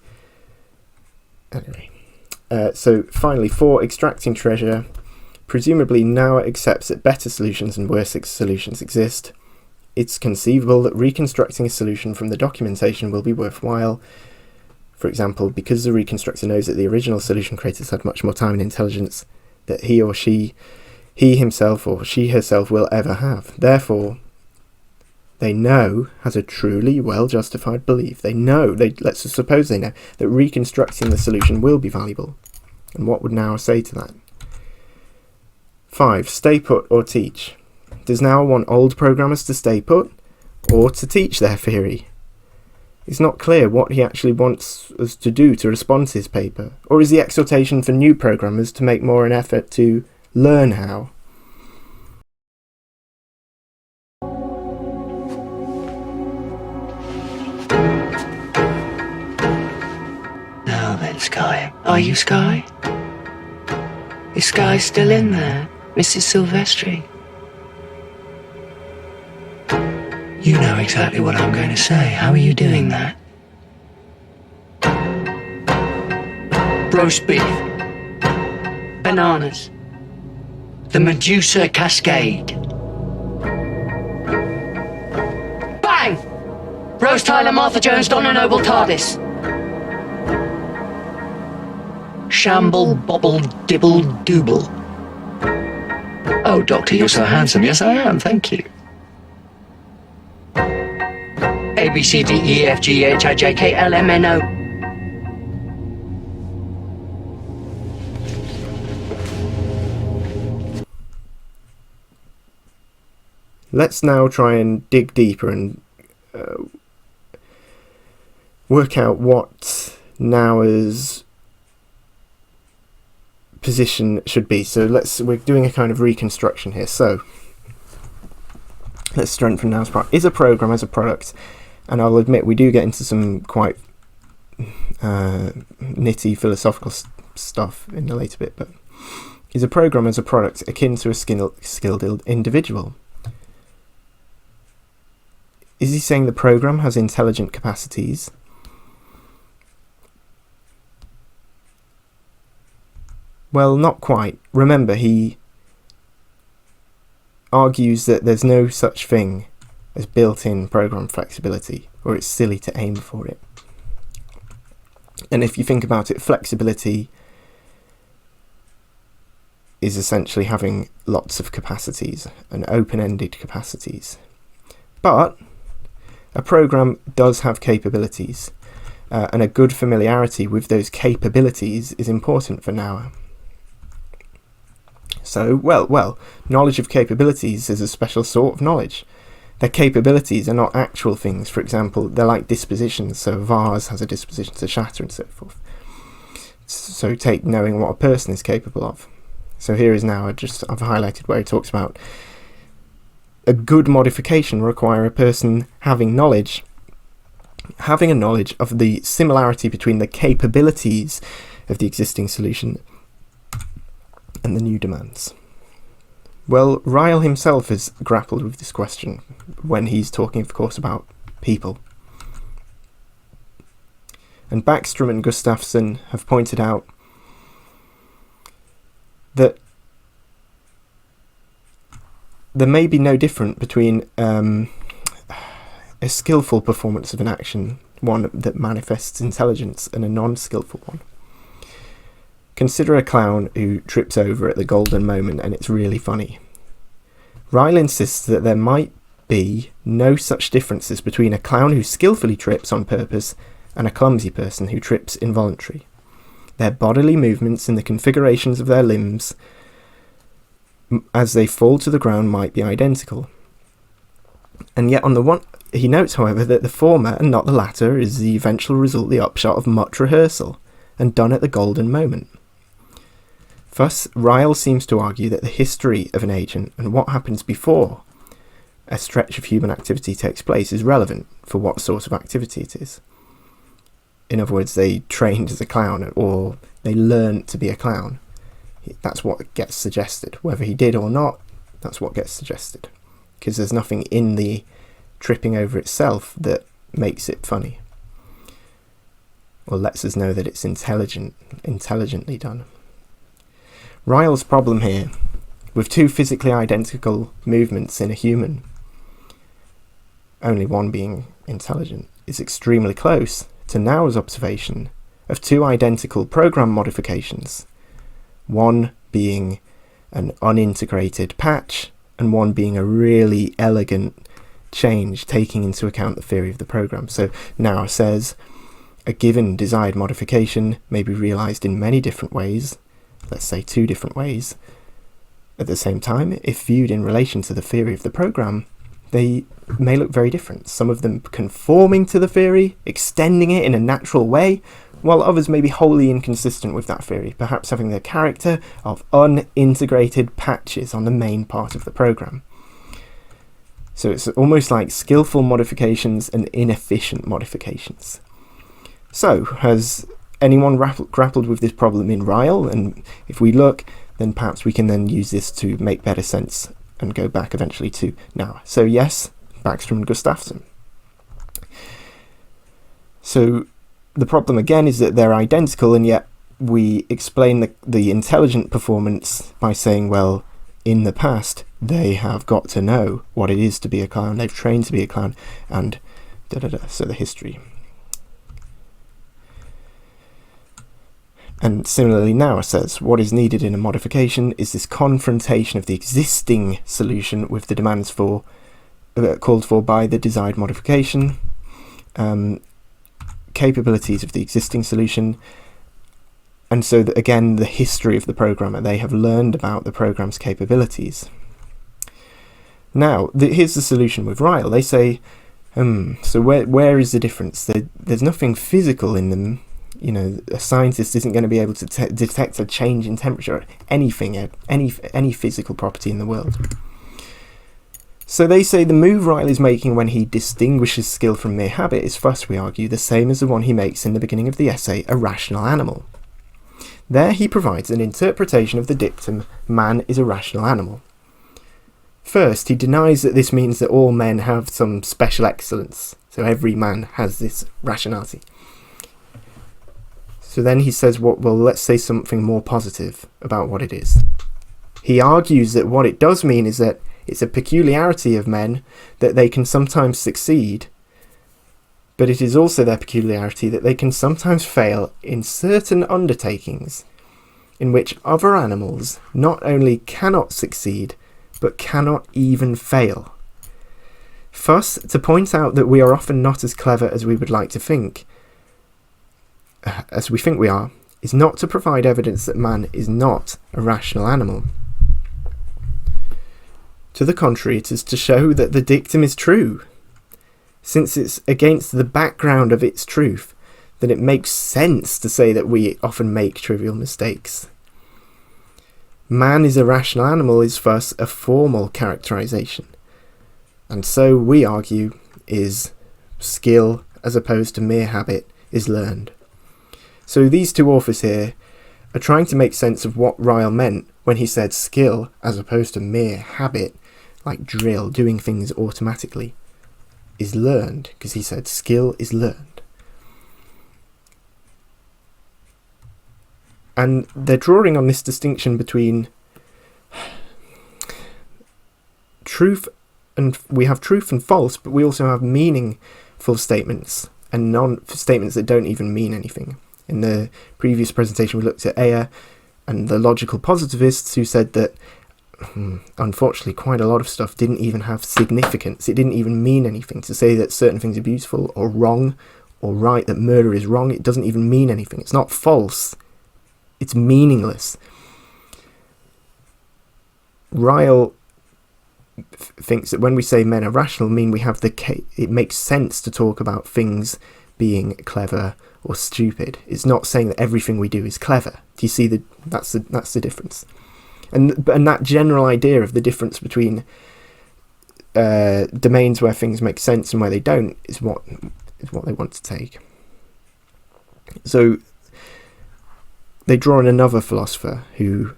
Anyway, so finally, for extracting treasure, presumably Naur accepts that better solutions and worse solutions exist. It's conceivable that reconstructing a solution from the documentation will be worthwhile. For example, because the reconstructor knows that the original solution creators had much more time and intelligence that he himself or she herself will ever have. Therefore, they know, has a truly well-justified belief. Let's suppose they know, that reconstructing the solution will be valuable. And what would Naur say to that? 5. Stay put or teach. Does Naur want old programmers to stay put or to teach their theory? It's not clear what he actually wants us to do to respond to his paper. Or is the exhortation for new programmers to make more an effort to learn how? Now then, Sky. Are you Sky? Is Sky still in there, Mrs. Silvestri? You know exactly what I'm going to say. How are you doing that? Roast beef. Bananas. The Medusa Cascade. Bang! Rose Tyler, Martha Jones, Donna Noble, TARDIS. Shamble, bobble, dibble, dooble. Oh, Doctor, you're so handsome. Yes, I am. Thank you. A, B, C, D, E, F, G, H, I, J, K, L, M, N, O. Let's now try and dig deeper and work out what Naur's position should be. So we're doing a kind of reconstruction here. So let's strengthen Naur's part. Is a program as a product? And I'll admit we do get into some quite nitty philosophical stuff in a later bit, but is a program as a product akin to a skilled individual? Is he saying the program has intelligent capacities? Well, not quite. Remember, he argues that there's no such thing as built-in program flexibility, or it's silly to aim for it. And if you think about it, flexibility is essentially having lots of capacities and open-ended capacities. But a program does have capabilities, and a good familiarity with those capabilities is important for Naur. So, well, knowledge of capabilities is a special sort of knowledge. Their capabilities are not actual things. For example, they're like dispositions, so a vase has a disposition to shatter and so forth. So take knowing what a person is capable of. So here is now, I've highlighted where he talks about a good modification require a person having a knowledge of the similarity between the capabilities of the existing solution and the new demands. Well, Ryle himself has grappled with this question when he's talking, of course, about people. And Backstrom and Gustafsson have pointed out that there may be no difference between a skillful performance of an action, one that manifests intelligence, and a non-skillful one. Consider a clown who trips over at the golden moment and it's really funny. Ryle insists that there might be no such differences between a clown who skillfully trips on purpose and a clumsy person who trips involuntarily. Their bodily movements and the configurations of their limbs as they fall to the ground might be identical. And yet he notes, however, that the former and not the latter is the eventual result, the upshot of much rehearsal and done at the golden moment. Thus, Ryle seems to argue that the history of an agent and what happens before a stretch of human activity takes place is relevant for what sort of activity it is. In other words, they trained as a clown or they learned to be a clown. That's what gets suggested. Whether he did or not, that's what gets suggested. Because there's nothing in the tripping over itself that makes it funny. Or lets us know that it's intelligently done. Ryle's problem here, with two physically identical movements in a human, only one being intelligent, is extremely close to Naur's observation of two identical program modifications, one being an unintegrated patch and one being a really elegant change taking into account the theory of the program. So Naur says a given desired modification may be realized in many different ways, let's say two different ways, at the same time. If viewed in relation to the theory of the program, they may look very different. Some of them conforming to the theory, extending it in a natural way, while others may be wholly inconsistent with that theory, perhaps having the character of unintegrated patches on the main part of the program. So it's almost like skillful modifications and inefficient modifications. So, has anyone grappled with this problem in Ryle? And if we look, then perhaps we can then use this to make better sense and go back eventually to Naur. So yes, Backstrom and Gustafsson. So the problem again is that they're identical, and yet we explain the intelligent performance by saying, well, in the past they have got to know what it is to be a clown, they've trained to be a clown, and so the history. And similarly, Naur says, what is needed in a modification is this confrontation of the existing solution with the demands called for by the desired modification, capabilities of the existing solution, and so that, again, the history of the programmer. They have learned about the program's capabilities. Now, here's the solution with Ryle. They say, so where is the difference? There's nothing physical in them. You know, a scientist isn't going to be able to detect a change in temperature, anything, any physical property in the world. So they say the move Ryle is making when he distinguishes skill from mere habit is thus, we argue, the same as the one he makes in the beginning of the essay, A Rational Animal. There he provides an interpretation of the dictum, man is a rational animal. First, he denies that this means that all men have some special excellence, so every man has this rationality. So then he says, well, let's say something more positive about what it is. He argues that what it does mean is that it's a peculiarity of men that they can sometimes succeed, but it is also their peculiarity that they can sometimes fail in certain undertakings in which other animals not only cannot succeed, but cannot even fail. Thus, to point out that we are often not as clever as we would like to think, as we think we are, is not to provide evidence that man is not a rational animal. To the contrary, it is to show that the dictum is true, since it's against the background of its truth that it makes sense to say that we often make trivial mistakes. Man is a rational animal is thus a formal characterization, and so, we argue, is skill as opposed to mere habit is learned. So these two authors here are trying to make sense of what Ryle meant when he said skill as opposed to mere habit, like drill, doing things automatically, is learned, because he said skill is learned. And they're drawing on this distinction between truth and we have truth and false, but we also have meaningful statements and statements that don't even mean anything. In the previous presentation we looked at Ayer and the logical positivists who said that unfortunately quite a lot of stuff didn't even have significance. It didn't even mean anything. To say that certain things are beautiful or wrong or right, that murder is wrong, it doesn't even mean anything. It's not false. It's meaningless. Ryle thinks that when we say men are rational, we have it makes sense to talk about things being clever or stupid. It's not saying that everything we do is clever. Do you see that's the difference? And that general idea of the difference between domains where things make sense and where they don't is what they want to take. So they draw in another philosopher who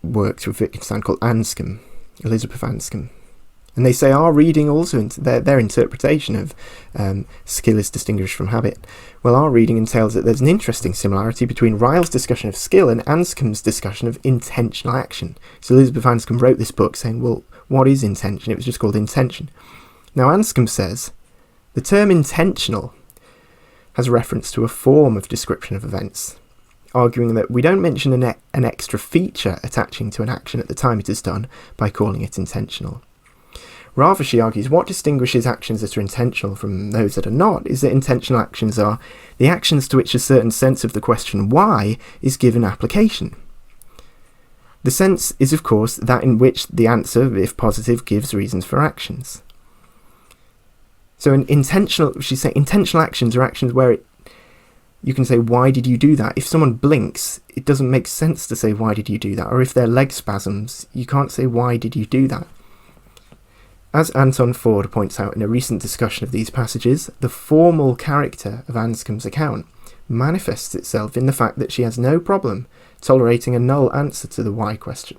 worked with Wittgenstein called Anscombe, Elizabeth Anscombe. And they say our reading also, their interpretation of skill is distinguished from habit. Well, our reading entails that there's an interesting similarity between Ryle's discussion of skill and Anscombe's discussion of intentional action. So Elizabeth Anscombe wrote this book saying, well, what is intention? It was just called intention. Now Anscombe says, the term intentional has reference to a form of description of events, arguing that we don't mention an extra feature attaching to an action at the time it is done by calling it intentional. Rather, she argues, what distinguishes actions that are intentional from those that are not is that intentional actions are the actions to which a certain sense of the question why is given application. The sense is, of course, that in which the answer, if positive, gives reasons for actions. So she's saying intentional actions are actions where you can say, why did you do that? If someone blinks, it doesn't make sense to say, why did you do that? Or if they're leg spasms, you can't say, why did you do that? As Anton Ford points out in a recent discussion of these passages, the formal character of Anscombe's account manifests itself in the fact that she has no problem tolerating a null answer to the why question.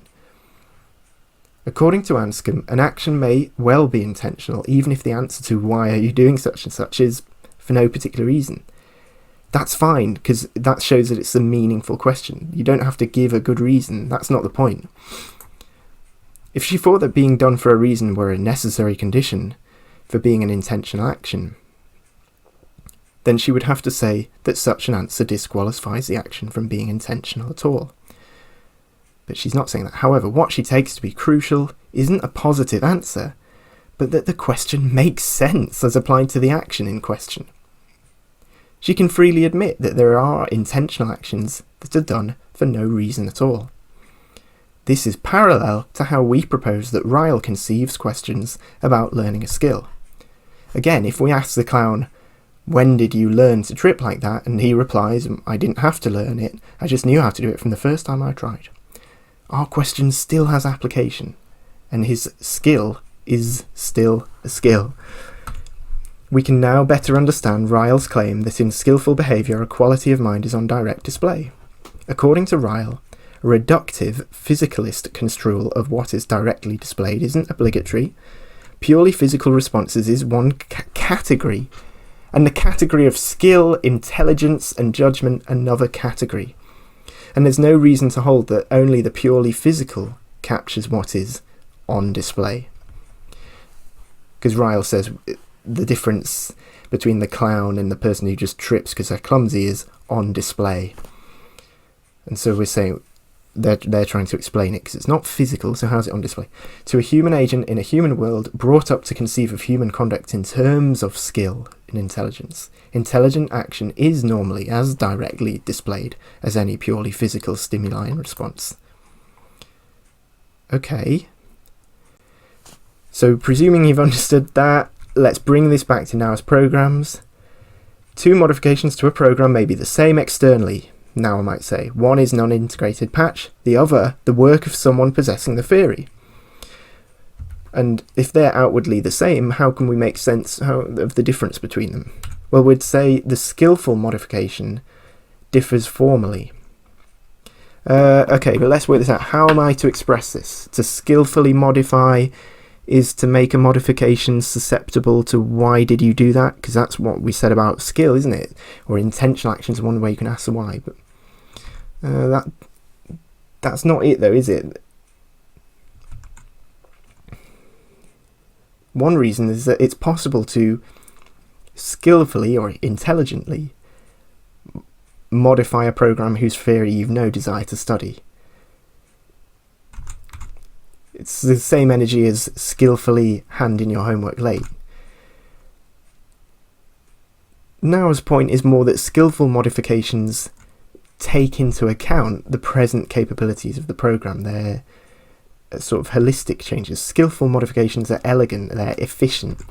According to Anscombe, an action may well be intentional even if the answer to why are you doing such and such is for no particular reason. That's fine, because that shows that it's a meaningful question. You don't have to give a good reason, that's not the point. If she thought that being done for a reason were a necessary condition for being an intentional action, then she would have to say that such an answer disqualifies the action from being intentional at all. But she's not saying that. However, what she takes to be crucial isn't a positive answer, but that the question makes sense as applied to the action in question. She can freely admit that there are intentional actions that are done for no reason at all. This is parallel to how we propose that Ryle conceives questions about learning a skill. Again, if we ask the clown, when did you learn to trip like that? And he replies, I didn't have to learn it, I just knew how to do it from the first time I tried. Our question still has application, and his skill is still a skill. We can now better understand Ryle's claim that in skillful behaviour a quality of mind is on direct display. According to Ryle, a reductive, physicalist construal of what is directly displayed isn't obligatory. Purely physical responses is one category, and the category of skill, intelligence and judgment another category. And there's no reason to hold that only the purely physical captures what is on display. Because Ryle says the difference between the clown and the person who just trips because they're clumsy is on display. And so we're saying they're trying to explain it because it's not physical, so how's it on display? To a human agent in a human world brought up to conceive of human conduct in terms of skill and intelligence, intelligent action is normally as directly displayed as any purely physical stimuli and response. Okay. So presuming you've understood that, let's bring this back to now as programs. Two modifications to a program may be the same externally. Now I might say, one is an unintegrated patch, the other the work of someone possessing the theory. And if they're outwardly the same, how can we make sense of the difference between them? Well, we'd say the skillful modification differs formally. Okay, but let's work this out. How am I to express this? To skillfully modify is to make a modification susceptible to why did you do that? Because that's what we said about skill, isn't it? Or intentional actions, one way you can ask the why. But that's not it though, is it? One reason is that it's possible to skillfully or intelligently modify a program whose theory you've no desire to study. It's the same energy as skillfully handing your homework late. Naur's point is more that skillful modifications take into account the present capabilities of the program. They're sort of holistic changes. Skillful modifications are elegant, they're efficient.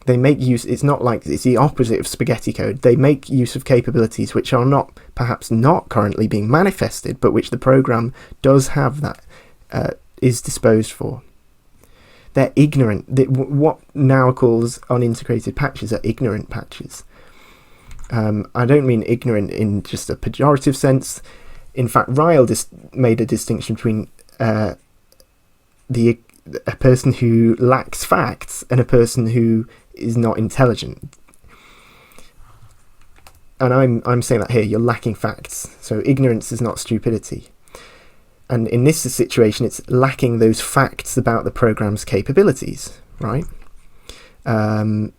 They make use, it's not like, it's the opposite of spaghetti code. They make use of capabilities which are not, perhaps not currently being manifested, but which the program does have that, is disposed for. They're ignorant. What Naur calls unintegrated patches are ignorant patches. I don't mean ignorant in just a pejorative sense. In fact, Ryle made a distinction between a person who lacks facts and a person who is not intelligent. And I'm saying that here, you're lacking facts. So ignorance is not stupidity. And in this situation, it's lacking those facts about the program's capabilities, right? And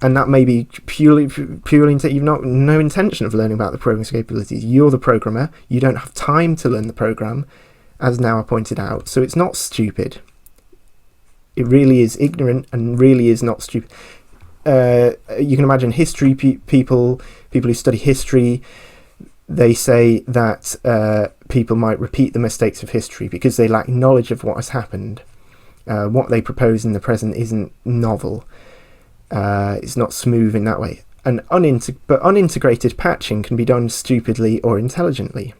that may be purely you've no intention of learning about the program's capabilities. You're the programmer. You don't have time to learn the program, as Naur pointed out. So it's not stupid. It really is ignorant and really is not stupid. You can imagine history people who study history. They say that people might repeat the mistakes of history because they lack knowledge of what has happened. What they propose in the present isn't novel. It's not smooth in that way. But unintegrated patching can be done stupidly or intelligently.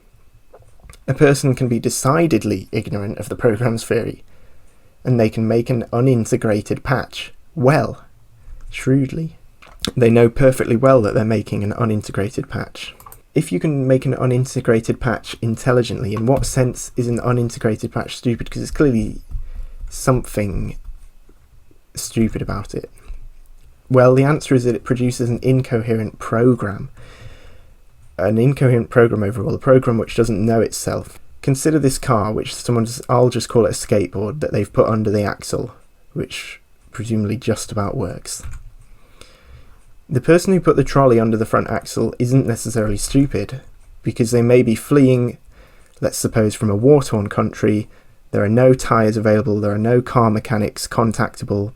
A person can be decidedly ignorant of the program's theory, and they can make an unintegrated patch well, shrewdly. They know perfectly well that they're making an unintegrated patch. If you can make an unintegrated patch intelligently, in what sense is an unintegrated patch stupid? Because it's clearly something stupid about it. Well, the answer is that it produces an incoherent program. An incoherent program overall, a program which doesn't know itself. Consider this car, which I'll just call it a skateboard, that they've put under the axle, which presumably just about works. The person who put the trolley under the front axle isn't necessarily stupid, because they may be fleeing, let's suppose, from a war-torn country. There are no tyres available, there are no car mechanics contactable,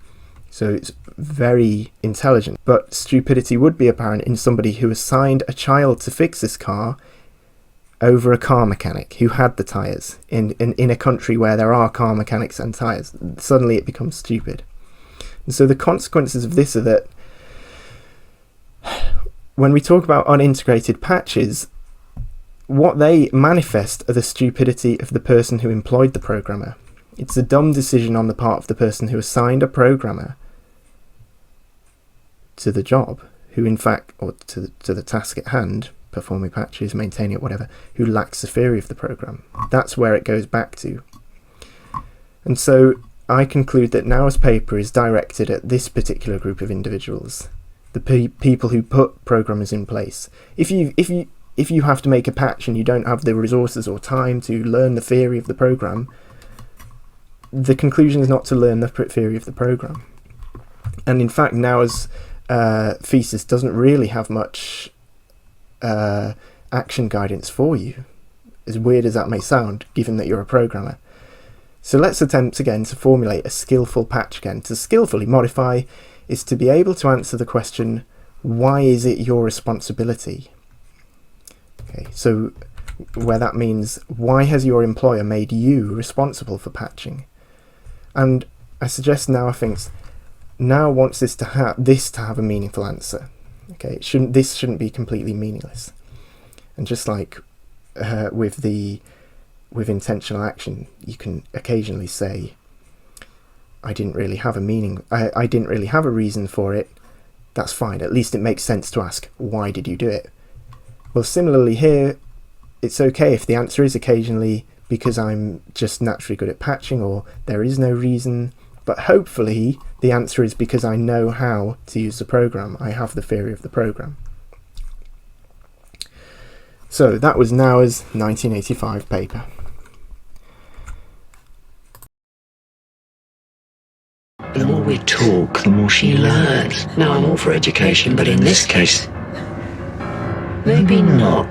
so it's very intelligent. But stupidity would be apparent in somebody who assigned a child to fix this car over a car mechanic who had the tyres in a country where there are car mechanics and tyres. Suddenly it becomes stupid. And so the consequences of this are that when we talk about unintegrated patches, what they manifest are the stupidity of the person who employed the programmer. It's a dumb decision on the part of the person who assigned a programmer to the job, who in fact, or to the task at hand, performing patches, maintaining it, whatever, who lacks the theory of the program. That's where it goes back to. And so I conclude that Naur's paper is directed at this particular group of individuals, the people who put programmers in place. If you have to make a patch and you don't have the resources or time to learn the theory of the program, the conclusion is not to learn the theory of the program. And in fact, Naur's thesis doesn't really have much action guidance for you, as weird as that may sound, given that you're a programmer. So let's attempt again to formulate a skillful patch again. To skillfully modify is to be able to answer the question, why is it your responsibility? Okay, so where that means, why has your employer made you responsible for patching? And I suggest Naur thinks, Naur wants this to have a meaningful answer. Okay, this shouldn't be completely meaningless. And just like with intentional action, you can occasionally say, I didn't really have a meaning, I didn't really have a reason for it. That's fine. At least it makes sense to ask, why did you do it? Well, similarly here, it's okay if the answer is occasionally because I'm just naturally good at patching, or there is no reason, but hopefully the answer is because I know how to use the program. I have the theory of the program. So that was Naur's 1985 paper. The more we talk, the more she learns. Now, I'm all for education, but in this case, maybe not.